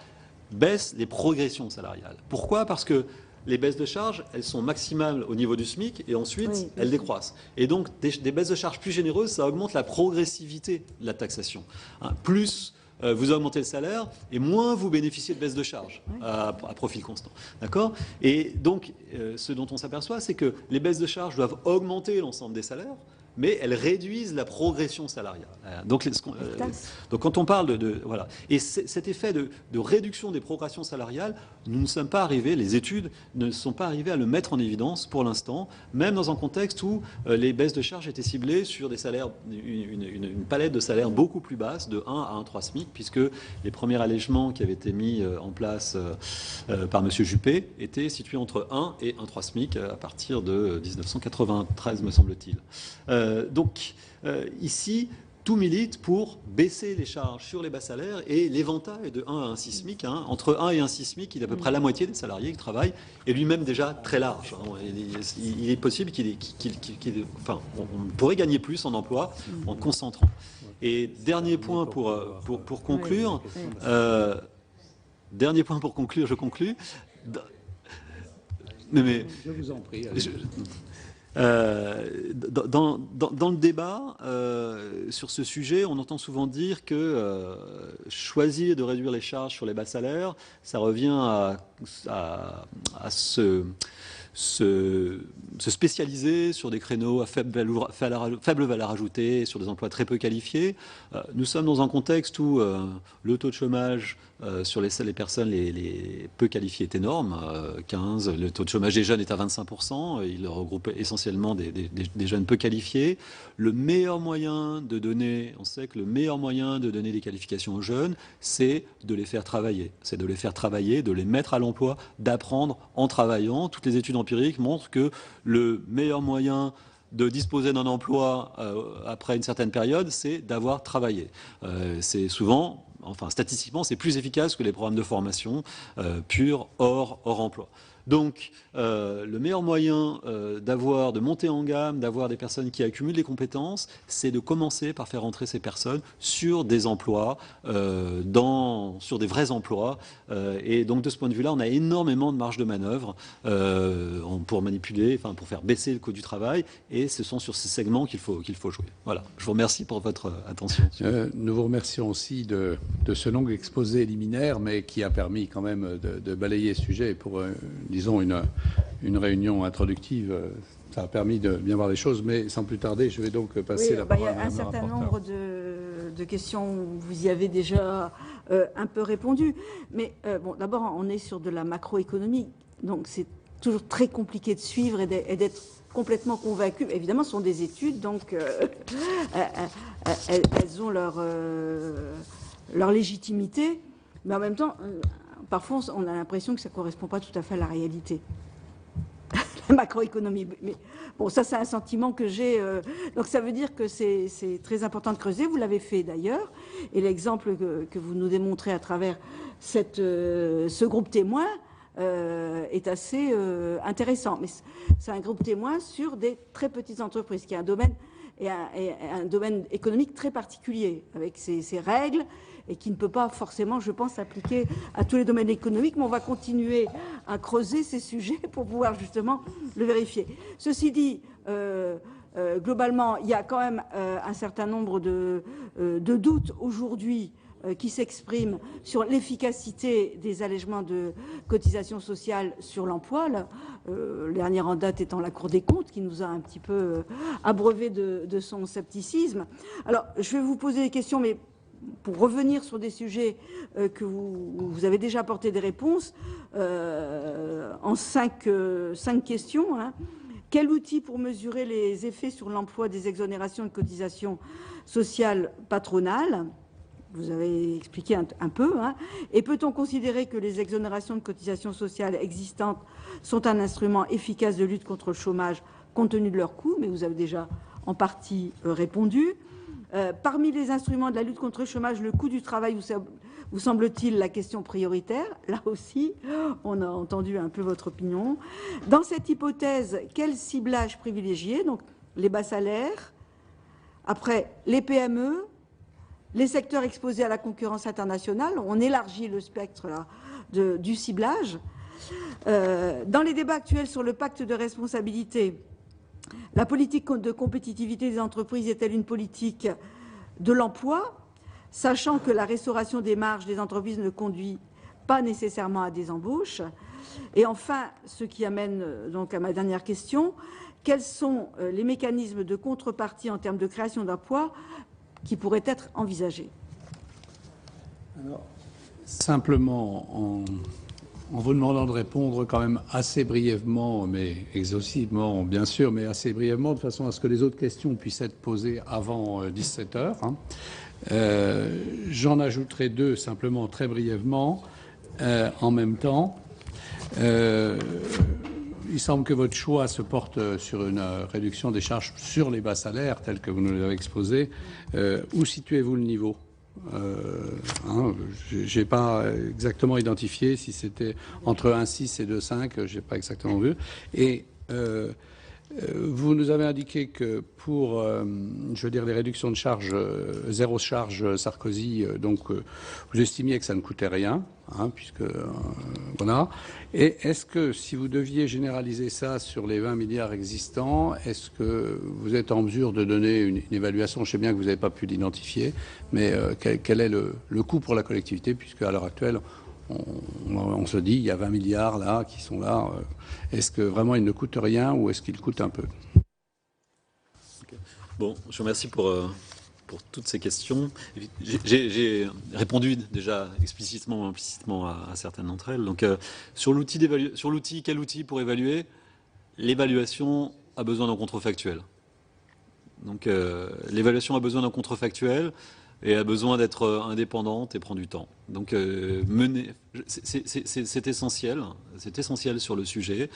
baissent les progressions salariales. Pourquoi ? Parce que les baisses de charges, elles sont maximales au niveau du SMIC et ensuite elles décroissent. Et donc des baisses de charges plus généreuses, ça augmente la progressivité de la taxation. Plus vous augmentez le salaire et moins vous bénéficiez de baisse de charges à profil constant. D'accord? Et donc, ce dont on s'aperçoit, c'est que les baisses de charges doivent augmenter l'ensemble des salaires, mais elles réduisent la progression salariale. Donc quand on parle voilà. Et cet effet de réduction des progressions salariales, nous ne sommes pas arrivés, les études ne sont pas arrivées à le mettre en évidence pour l'instant, même dans un contexte où les baisses de charges étaient ciblées sur des salaires, une palette de salaires beaucoup plus basse, de 1 à 1,3 SMIC, puisque les premiers allègements qui avaient été mis en place par M. Juppé étaient situés entre 1 et 1,3 SMIC à partir de 1993, me semble-t-il. Ici, tout milite pour baisser les charges sur les bas salaires et l'éventail de 1 à 1,6 SMIC, entre 1 et 1,6 SMIC, il y a à peu près la moitié des salariés qui travaillent, et lui-même déjà très large. Il est possible on pourrait gagner plus en emploi en concentrant. Et dernier point pour conclure, je conclus. Mais je vous en prie. Dans le débat sur ce sujet, on entend souvent dire que choisir de réduire les charges sur les bas salaires, ça revient à se spécialiser sur des créneaux à faible valeur ajoutée, sur des emplois très peu qualifiés. Nous sommes dans un contexte où le taux de chômage sur les personnes les peu qualifiées est énorme, 15. Le taux de chômage des jeunes est à 25%. Il regroupe essentiellement des jeunes peu qualifiés. Le meilleur moyen de donner, on sait que le meilleur moyen de donner des qualifications aux jeunes, c'est de les faire travailler. C'est de les faire travailler, de les mettre à l'emploi, d'apprendre en travaillant. Toutes les études empiriques montrent que le meilleur moyen de disposer d'un emploi après une certaine période, c'est d'avoir travaillé. C'est souvent, statistiquement, c'est plus efficace que les programmes de formation purs hors emploi. Donc, le meilleur moyen de monter en gamme, d'avoir des personnes qui accumulent des compétences, c'est de commencer par faire entrer ces personnes sur des emplois, sur des vrais emplois. Et donc, de ce point de vue-là, on a énormément de marge de manœuvre pour manipuler, pour faire baisser le coût du travail. Et ce sont sur ces segments qu'il faut jouer. Voilà. Je vous remercie pour votre attention. Nous vous remercions aussi de ce long exposé liminaire, mais qui a permis quand même de balayer ce sujet pour disons, une réunion introductive. Ça a permis de bien voir les choses, mais sans plus tarder, je vais donc passer la parole à Mme la rapporteure. Il y a un certain nombre de questions, vous y avez déjà un peu répondu. Mais d'abord, on est sur de la macroéconomie, donc c'est toujours très compliqué de suivre et d'être complètement convaincu. Évidemment, ce sont des études, donc elles ont leur légitimité, mais en même temps, parfois, on a l'impression que ça ne correspond pas tout à fait à la réalité. La macroéconomie. Mais bon, ça, c'est un sentiment que j'ai. Donc, ça veut dire que c'est très important de creuser. Vous l'avez fait d'ailleurs. Et l'exemple que vous nous démontrez à travers ce groupe témoin est assez intéressant. Mais c'est un groupe témoin sur des très petites entreprises, qui est un domaine économique très particulier, avec ses règles, et qui ne peut pas forcément, je pense, s'appliquer à tous les domaines économiques, mais on va continuer à creuser ces sujets pour pouvoir justement le vérifier. Ceci dit, globalement, il y a quand même un certain nombre de doutes aujourd'hui qui s'expriment sur l'efficacité des allègements de cotisations sociales sur l'emploi. Le dernier en date étant la Cour des comptes, qui nous a un petit peu abreuvé de son scepticisme. Alors, je vais vous poser des questions, mais pour revenir sur des sujets que vous avez déjà apporté des réponses, en cinq questions. Quel outil pour mesurer les effets sur l'emploi des exonérations de cotisations sociales patronales? Vous avez expliqué un peu. Et peut-on considérer que les exonérations de cotisations sociales existantes sont un instrument efficace de lutte contre le chômage compte tenu de leur coût? Mais vous avez déjà en partie répondu. Parmi les instruments de la lutte contre le chômage, le coût du travail vous semble-t-il la question prioritaire? Là aussi, on a entendu un peu votre opinion. Dans cette hypothèse, quel ciblage privilégier? Donc, les bas salaires, après les PME, les secteurs exposés à la concurrence internationale. On élargit le spectre là, du ciblage. Dans les débats actuels sur le pacte de responsabilité, la politique de compétitivité des entreprises est-elle une politique de l'emploi? sachant que la restauration des marges des entreprises ne conduit pas nécessairement à des embauches. Et enfin, ce qui amène donc à ma dernière question, quels sont les mécanismes de contrepartie en termes de création d'emplois qui pourraient être envisagés? Alors, simplement, en vous demandant de répondre quand même assez brièvement, mais exhaustivement bien sûr, mais assez brièvement, de façon à ce que les autres questions puissent être posées avant 17 heures. J'en ajouterai deux simplement très brièvement en même temps. Il semble que votre choix se porte sur une réduction des charges sur les bas salaires, tel que vous nous l'avez exposé. Où situez-vous le niveau? J'ai pas exactement identifié si c'était entre 1,6 et 2,5, j'ai pas exactement vu. Et vous nous avez indiqué que pour, je veux dire, les réductions de charges, zéro charge Sarkozy, donc vous estimiez que ça ne coûtait rien, puisque voilà. Et est-ce que si vous deviez généraliser ça sur les 20 milliards existants, est-ce que vous êtes en mesure de donner une évaluation? Je sais bien que vous n'avez pas pu l'identifier, mais quel est le coût pour la collectivité, puisque à l'heure actuelle, on se dit, il y a 20 milliards là qui sont là. Est-ce que vraiment ils ne coûtent rien ou est-ce qu'ils coûtent un peu? Okay. Bon, je vous remercie pour toutes ces questions. J'ai répondu déjà explicitement ou implicitement à certaines d'entre elles. Donc, sur l'outil, quel outil pour évaluer? L'évaluation a besoin d'un contrefactuel. Donc, l'évaluation a besoin d'un contrefactuel et a besoin d'être indépendante et prend du temps. Donc, c'est essentiel sur le sujet.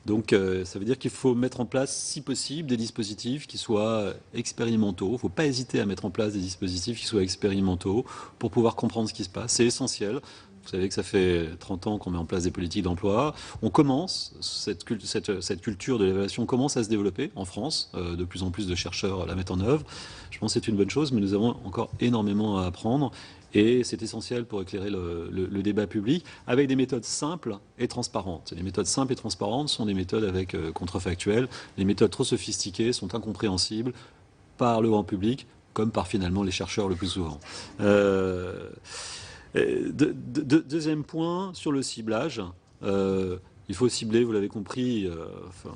Donc, ça veut dire qu'il faut mettre en place, si possible, des dispositifs qui soient expérimentaux. Il ne faut pas hésiter à mettre en place des dispositifs qui soient expérimentaux pour pouvoir comprendre ce qui se passe. C'est essentiel. Vous savez que ça fait 30 ans qu'on met en place des politiques d'emploi. On commence, cette culture de l'évaluation commence à se développer en France. De plus en plus de chercheurs la mettent en œuvre. Je pense que c'est une bonne chose, mais nous avons encore énormément à apprendre. Et c'est essentiel pour éclairer le débat public avec des méthodes simples et transparentes. Les méthodes simples et transparentes sont des méthodes avec contrefactuel. Les méthodes trop sophistiquées sont incompréhensibles par le grand public, comme par finalement les chercheurs le plus souvent. Deuxième point, sur le ciblage, il faut cibler, vous l'avez compris,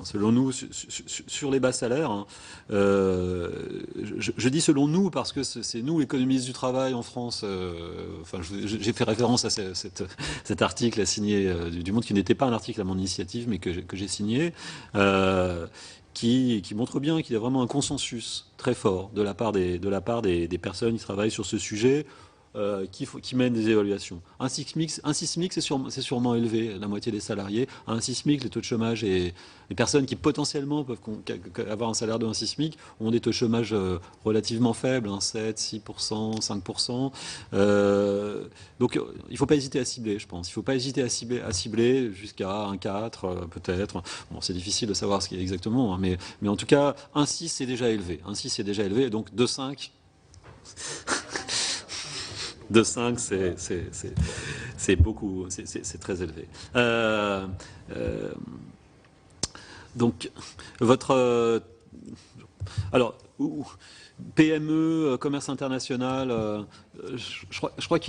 selon nous, sur les bas salaires. Je dis selon nous parce que c'est nous, économistes du travail en France. J'ai fait référence à cet article signé du Monde, qui n'était pas un article à mon initiative, mais que j'ai signé. Qui montre bien qu'il y a vraiment un consensus très fort de la part des personnes qui travaillent sur ce sujet. Qui mènent des évaluations. Un SMIC, c'est sûrement élevé, la moitié des salariés. Un SMIC, les taux de chômage et les personnes qui potentiellement peuvent avoir un salaire de un SMIC ont des taux de chômage relativement faibles, 7, 6%, 5%. Donc il ne faut pas hésiter à cibler, je pense. Il ne faut pas hésiter à cibler jusqu'à 1,4 peut-être. Bon, c'est difficile de savoir ce qu'il y a exactement, mais en tout cas, 1,6 c'est déjà élevé. 1,6 c'est déjà élevé, donc 2,5... 2,5, c'est beaucoup, c'est très élevé. Donc, alors, PME, commerce international, je crois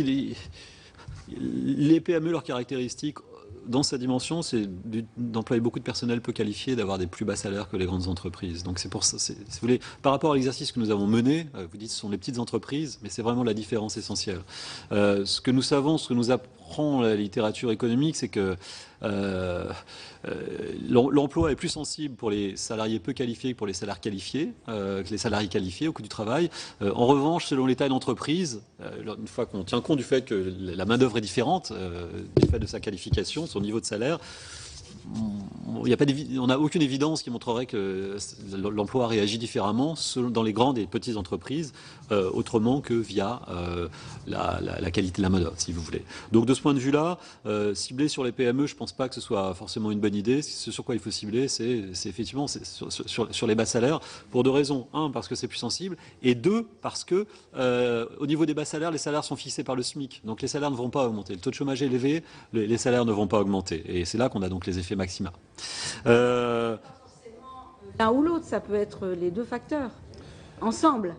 les PME, leurs caractéristiques, dans sa dimension, c'est d'employer beaucoup de personnel peu qualifié, d'avoir des plus bas salaires que les grandes entreprises. Donc c'est pour ça, si vous voulez, par rapport à l'exercice que nous avons mené, vous dites ce sont les petites entreprises, mais c'est vraiment la différence essentielle. Ce que nous savons, ce que nous apprend la littérature économique, c'est que l'emploi est plus sensible pour les salariés peu qualifiés que pour les salariés qualifiés au coût du travail. En revanche, selon les tailles d'entreprise, une fois qu'on tient compte du fait que la main-d'œuvre est différente, du fait de sa qualification, son niveau de salaire, on n'a aucune évidence qui montrerait que l'emploi réagit différemment dans les grandes et petites entreprises, autrement que via la qualité de la main-d'œuvre, si vous voulez. Donc de ce point de vue-là, cibler sur les PME, je ne pense pas que ce soit forcément une bonne idée. Ce sur quoi il faut cibler, c'est effectivement sur les bas salaires, pour deux raisons. Un, parce que c'est plus sensible, et deux, parce que au niveau des bas salaires, les salaires sont fixés par le SMIC. Donc les salaires ne vont pas augmenter. Le taux de chômage est élevé, les salaires ne vont pas augmenter. Et c'est là qu'on a donc les effets maxima. L'un ou l'autre, ça peut être les deux facteurs, ensemble.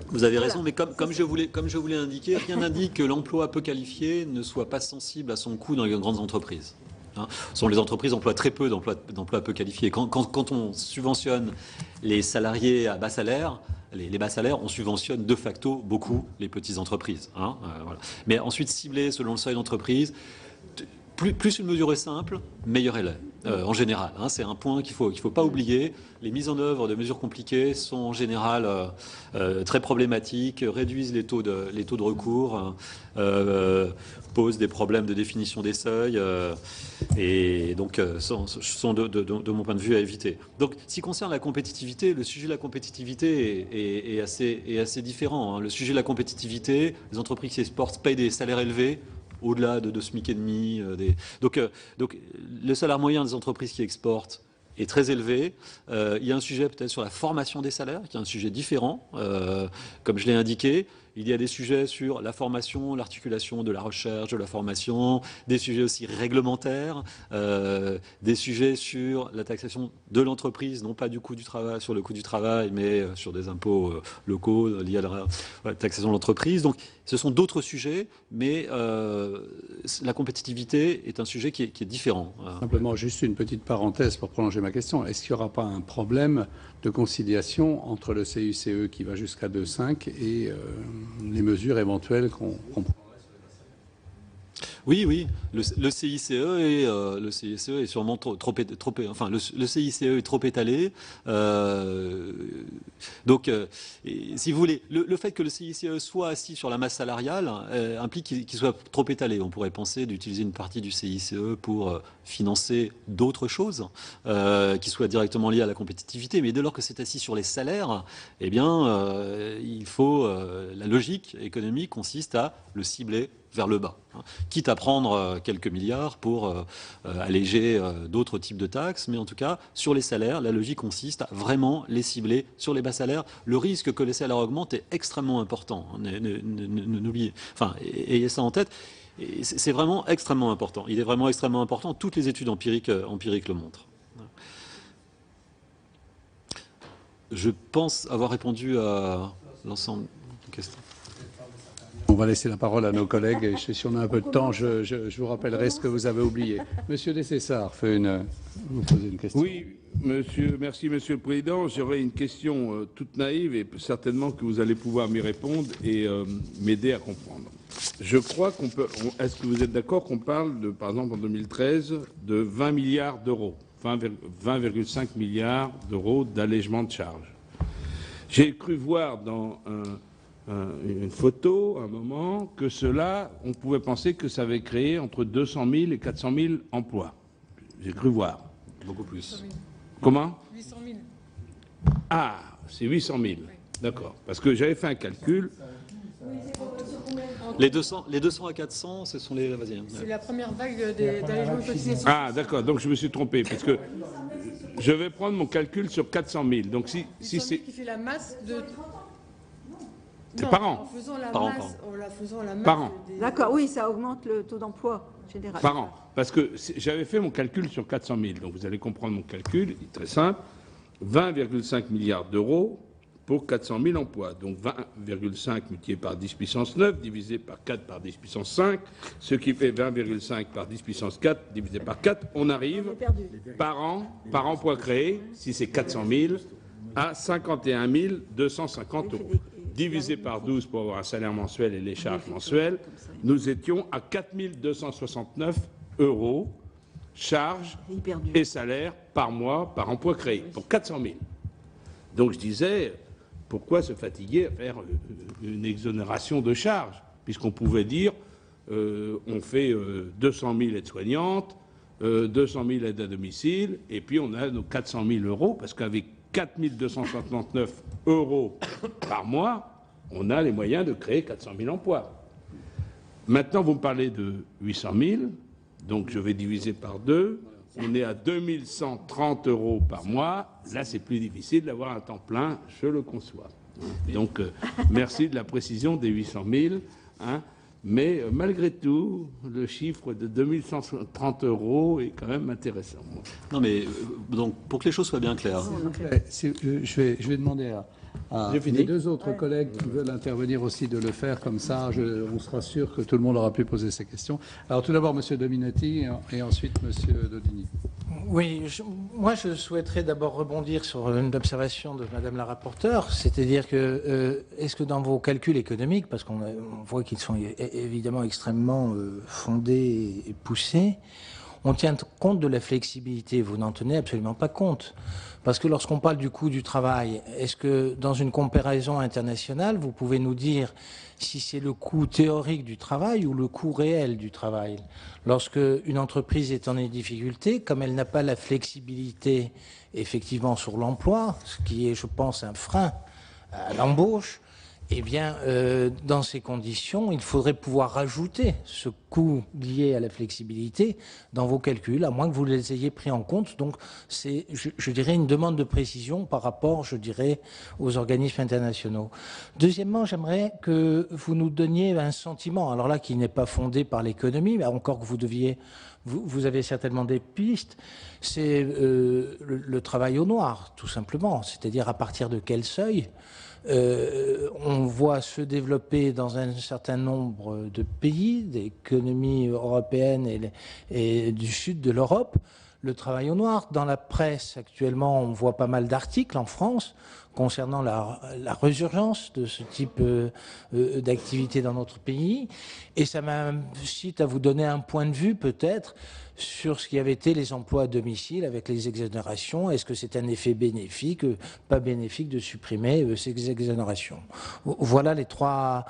Vous avez raison, mais comme je voulais indiquer, rien n'indique que l'emploi peu qualifié ne soit pas sensible à son coût dans les grandes entreprises. Hein. Les entreprises emploient très peu d'emplois peu qualifiés. Quand on subventionne les salariés à bas salaire, les bas salaires, on subventionne de facto beaucoup les petites entreprises. Hein, voilà. Mais ensuite, cibler selon le seuil d'entreprise, plus une mesure est simple, meilleure elle est, en général. Hein, c'est un point qu'il faut pas oublier. Les mises en œuvre de mesures compliquées sont en général très problématiques, réduisent les taux de recours, posent des problèmes de définition des seuils, et donc sont de mon point de vue à éviter. Donc, ce qui concerne la compétitivité, le sujet de la compétitivité est assez différent. Hein. Le sujet de la compétitivité, les entreprises qui exportent payent des salaires élevés, au-delà de SMIC et demi. Donc, le salaire moyen des entreprises qui exportent est très élevé. Il y a un sujet peut-être sur la formation des salaires, qui est un sujet différent, comme je l'ai indiqué. Il y a des sujets sur la formation, l'articulation de la recherche, de la formation, des sujets aussi réglementaires, des sujets sur la taxation de l'entreprise, non pas du coût du travail, sur le coût du travail, mais sur des impôts locaux liés à la taxation de l'entreprise. Donc, ce sont d'autres sujets, mais la compétitivité est un sujet qui est différent. Simplement, juste une petite parenthèse pour prolonger ma question. Est-ce qu'il n'y aura pas un problème de conciliation entre le CICE qui va jusqu'à 2,5 et les mesures éventuelles qu'on prend? Oui, le CICE est sûrement enfin le CICE est trop étalé. Donc, si vous voulez, le fait que le CICE soit assis sur la masse salariale implique qu'il soit trop étalé. On pourrait penser d'utiliser une partie du CICE pour financer d'autres choses qui soient directement liées à la compétitivité. Mais dès lors que c'est assis sur les salaires, eh bien, il faut la logique économique consiste à le cibler vers le bas, hein, quitte à prendre quelques milliards pour alléger d'autres types de taxes, mais en tout cas, sur les salaires, la logique consiste à vraiment les cibler sur les bas salaires. Le risque que les salaires augmentent est extrêmement important. N'oubliez, enfin, ayez ça en tête. C'est vraiment extrêmement important. Il est vraiment extrêmement important. Toutes les études empiriques le montrent. Je pense avoir répondu à l'ensemble des questions. On va laisser la parole à nos collègues et si on a un peu de temps, je vous rappellerai ce que vous avez oublié. Monsieur Dessessart, vous posez une question. Oui, merci Monsieur le Président. J'aurais une question toute naïve et certainement que vous allez pouvoir m'y répondre et m'aider à comprendre. Je crois qu'on peut. Est-ce que vous êtes d'accord qu'on parle de, par exemple en 2013, de 20 milliards d'euros, 20,5 milliards d'euros d'allègement de charges. J'ai cru voir dans une photo, un moment, que cela, on pouvait penser que ça avait créé entre 200 000 et 400 000 emplois. J'ai cru voir. Beaucoup plus. Comment ? 800 000. Ah, c'est 800 000. Oui. D'accord. Parce que j'avais fait un calcul. Les 200 à 400, ce sont les... Vas-y. C'est la première vague d'allègement de cotisation. Ah, d'accord. Donc je me suis trompé. Parce que je vais prendre mon calcul sur 400 000. Donc si c'est... qui fait la masse de... C'est par an. En faisant la masse. Par an. D'accord, oui, ça augmente le taux d'emploi général. Par an. Parce que j'avais fait mon calcul sur 400 000. Donc vous allez comprendre mon calcul, il est très simple. 20,5 milliards d'euros pour 400 000 emplois. Donc 20,5 multiplié par 10 puissance 9, divisé par 4 par 10 puissance 5, ce qui fait 20,5 par 10 puissance 4, divisé par 4. On arrive par emploi créé, si c'est 400 000, à 51 250 euros. Divisé par 12 pour avoir un salaire mensuel et les charges mensuelles, nous étions à 4 269 euros, charges et salaires par mois, par emploi créé, pour 400 000. Donc je disais, pourquoi se fatiguer à faire une exonération de charges, puisqu'on pouvait dire, on fait 200 000 aides-soignantes, 200 000 aides à domicile, et puis on a nos 400 000 euros, parce qu'avec 4 269 euros par mois, on a les moyens de créer 400 000 emplois. Maintenant, vous me parlez de 800 000, donc je vais diviser par 2. On est à 2130 euros par mois. Là, c'est plus difficile d'avoir un temps plein, je le conçois. Donc, merci de la précision des 800 000. Hein. Mais malgré tout, le chiffre de 2130 euros est quand même intéressant. Non, mais donc pour que les choses soient bien claires. Je vais demander J'ai fini. Les deux autres collègues qui veulent intervenir aussi de le faire comme ça, on sera sûr que tout le monde aura pu poser ses questions. Alors tout d'abord M. Dominetti et ensuite M. Daudigny. Oui, moi je souhaiterais d'abord rebondir sur une observation de Madame la rapporteure, c'est-à-dire que est-ce que dans vos calculs économiques, parce qu'on voit qu'ils sont évidemment extrêmement fondés et poussés, on tient compte de la flexibilité? Vous n'en tenez absolument pas compte. Parce que lorsqu'on parle du coût du travail, est-ce que dans une comparaison internationale, vous pouvez nous dire si c'est le coût théorique du travail ou le coût réel du travail? Lorsque une entreprise est en difficulté, comme elle n'a pas la flexibilité effectivement sur l'emploi, ce qui est, je pense, un frein à l'embauche, eh bien, dans ces conditions, il faudrait pouvoir rajouter ce coût lié à la flexibilité dans vos calculs, à moins que vous les ayez pris en compte. Donc, c'est, je dirais, une demande de précision par rapport, je dirais, aux organismes internationaux. Deuxièmement, j'aimerais que vous nous donniez un sentiment, alors là, qui n'est pas fondé par l'économie, mais encore que vous avez certainement des pistes, c'est le travail au noir, tout simplement. C'est-à-dire à partir de quel seuil on voit se développer dans un certain nombre de pays, d'économies européennes et du sud de l'Europe, le travail au noir. Dans la presse, actuellement, on voit pas mal d'articles en France concernant la résurgence de ce type d'activité dans notre pays. Et ça m'incite à vous donner un point de vue, peut-être, sur ce qui avait été les emplois à domicile avec les exonérations. Est-ce que c'est un effet bénéfique, pas bénéfique de supprimer ces exonérations? Voilà les trois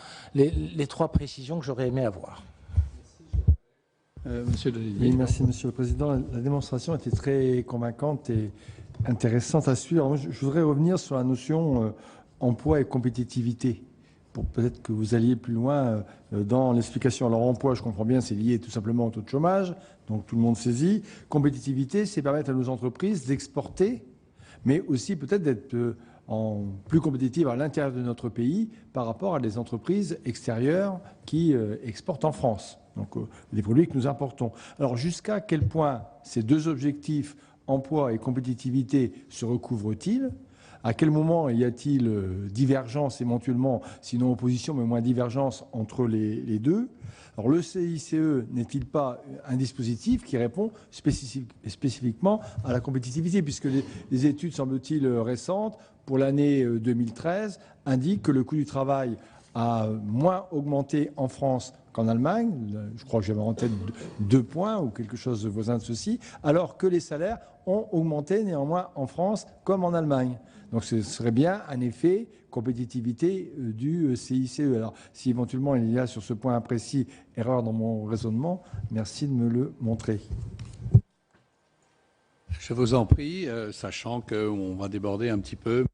précisions que j'aurais aimé avoir. Monsieur Dodigny. Oui, merci Monsieur le Président. La démonstration était très convaincante et intéressante à suivre. Alors, je voudrais revenir sur la notion emploi et compétitivité, pour peut-être que vous alliez plus loin dans l'explication. Alors emploi, je comprends bien, c'est lié tout simplement au taux de chômage, donc tout le monde saisit. Compétitivité, c'est permettre à nos entreprises d'exporter, mais aussi peut-être d'être plus compétitives à l'intérieur de notre pays par rapport à des entreprises extérieures qui exportent en France. Donc des produits que nous importons. Alors jusqu'à quel point ces deux objectifs, emploi et compétitivité, se recouvrent-ils? À quel moment y a-t-il divergence éventuellement, sinon opposition, mais au moins divergence entre les deux? Alors le CICE n'est-il pas un dispositif qui répond spécifiquement à la compétitivité, puisque les études, semble-t-il, récentes, pour l'année 2013, indiquent que le coût du travail a moins augmenté en France qu'en Allemagne, je crois que j'avais en tête 2 points ou quelque chose de voisin de ceci, alors que les salaires ont augmenté néanmoins en France comme en Allemagne. Donc ce serait bien un effet compétitivité du CICE. Alors si éventuellement il y a sur ce point précis erreur dans mon raisonnement, merci de me le montrer. Je vous en prie, sachant qu'on va déborder un petit peu.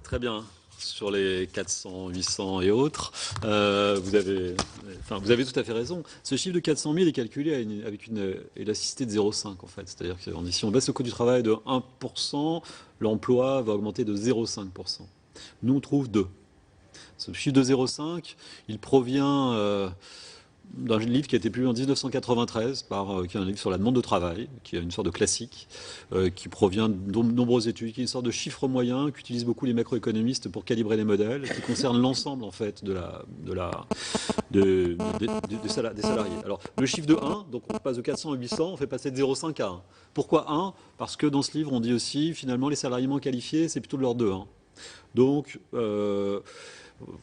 Très bien. Sur les 400, 800 et autres, vous avez tout à fait raison. Ce chiffre de 400 000 est calculé avec une élasticité de 0,5 en fait. C'est-à-dire que si on baisse le coût du travail de 1%, l'emploi va augmenter de 0,5%. Nous, on trouve 2. Ce chiffre de 0,5, il provient d'un livre qui a été publié en 1993, qui est un livre sur la demande de travail, qui est une sorte de classique, qui provient de nombreuses études, qui est une sorte de chiffre moyen qu'utilisent beaucoup les macroéconomistes pour calibrer les modèles, qui concerne l'ensemble en fait des salariés. Alors le chiffre de 1, donc on passe de 400 à 800, on fait passer de 0,5 à 1. Pourquoi 1? Parce que dans ce livre on dit aussi finalement les salariés moins qualifiés c'est plutôt de l'ordre de 1. Donc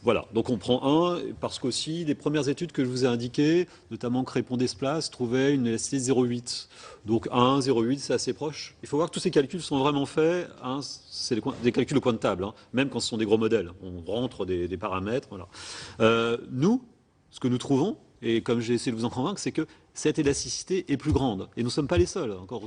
voilà, donc on prend 1 parce qu'aussi les premières études que je vous ai indiquées, notamment Crépon Desplaces, trouvaient une élasticité de 0,8. Donc 1, 0,8, c'est assez proche. Il faut voir que tous ces calculs sont vraiment faits, hein, c'est des calculs de coin de table, hein, même quand ce sont des gros modèles. On rentre des paramètres. Voilà. Nous, ce que nous trouvons, et comme j'ai essayé de vous en convaincre, c'est que cette élasticité est plus grande. Et nous ne sommes pas les seuls. Encore,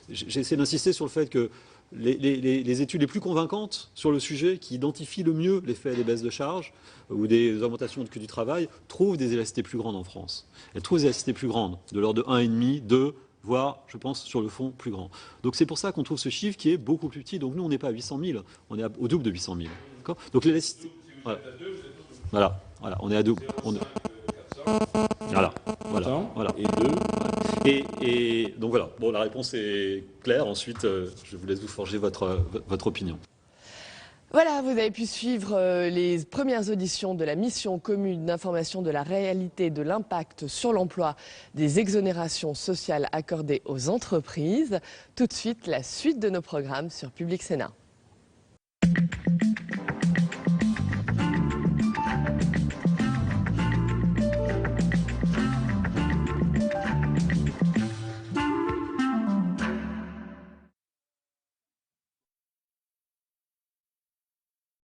j'ai essayé d'insister sur le fait que les études les plus convaincantes sur le sujet, qui identifient le mieux l'effet des baisses de charges ou des augmentations de coût du travail, trouvent des élasticités plus grandes en France. Elles trouvent des élasticités plus grandes, de l'ordre de 1,5, 2, voire, je pense, sur le fond, plus grand. Donc c'est pour ça qu'on trouve ce chiffre qui est beaucoup plus petit. Donc nous, on n'est pas à 800 000, on est au double de 800 000. Donc l'élasticité... Voilà, on est à double. Voilà. Et 2. Et donc voilà, bon, la réponse est claire. Ensuite, je vous laisse vous forger votre opinion. Voilà, vous avez pu suivre les premières auditions de la mission commune d'information de la réalité de l'impact sur l'emploi des exonérations sociales accordées aux entreprises. Tout de suite, la suite de nos programmes sur Public Sénat.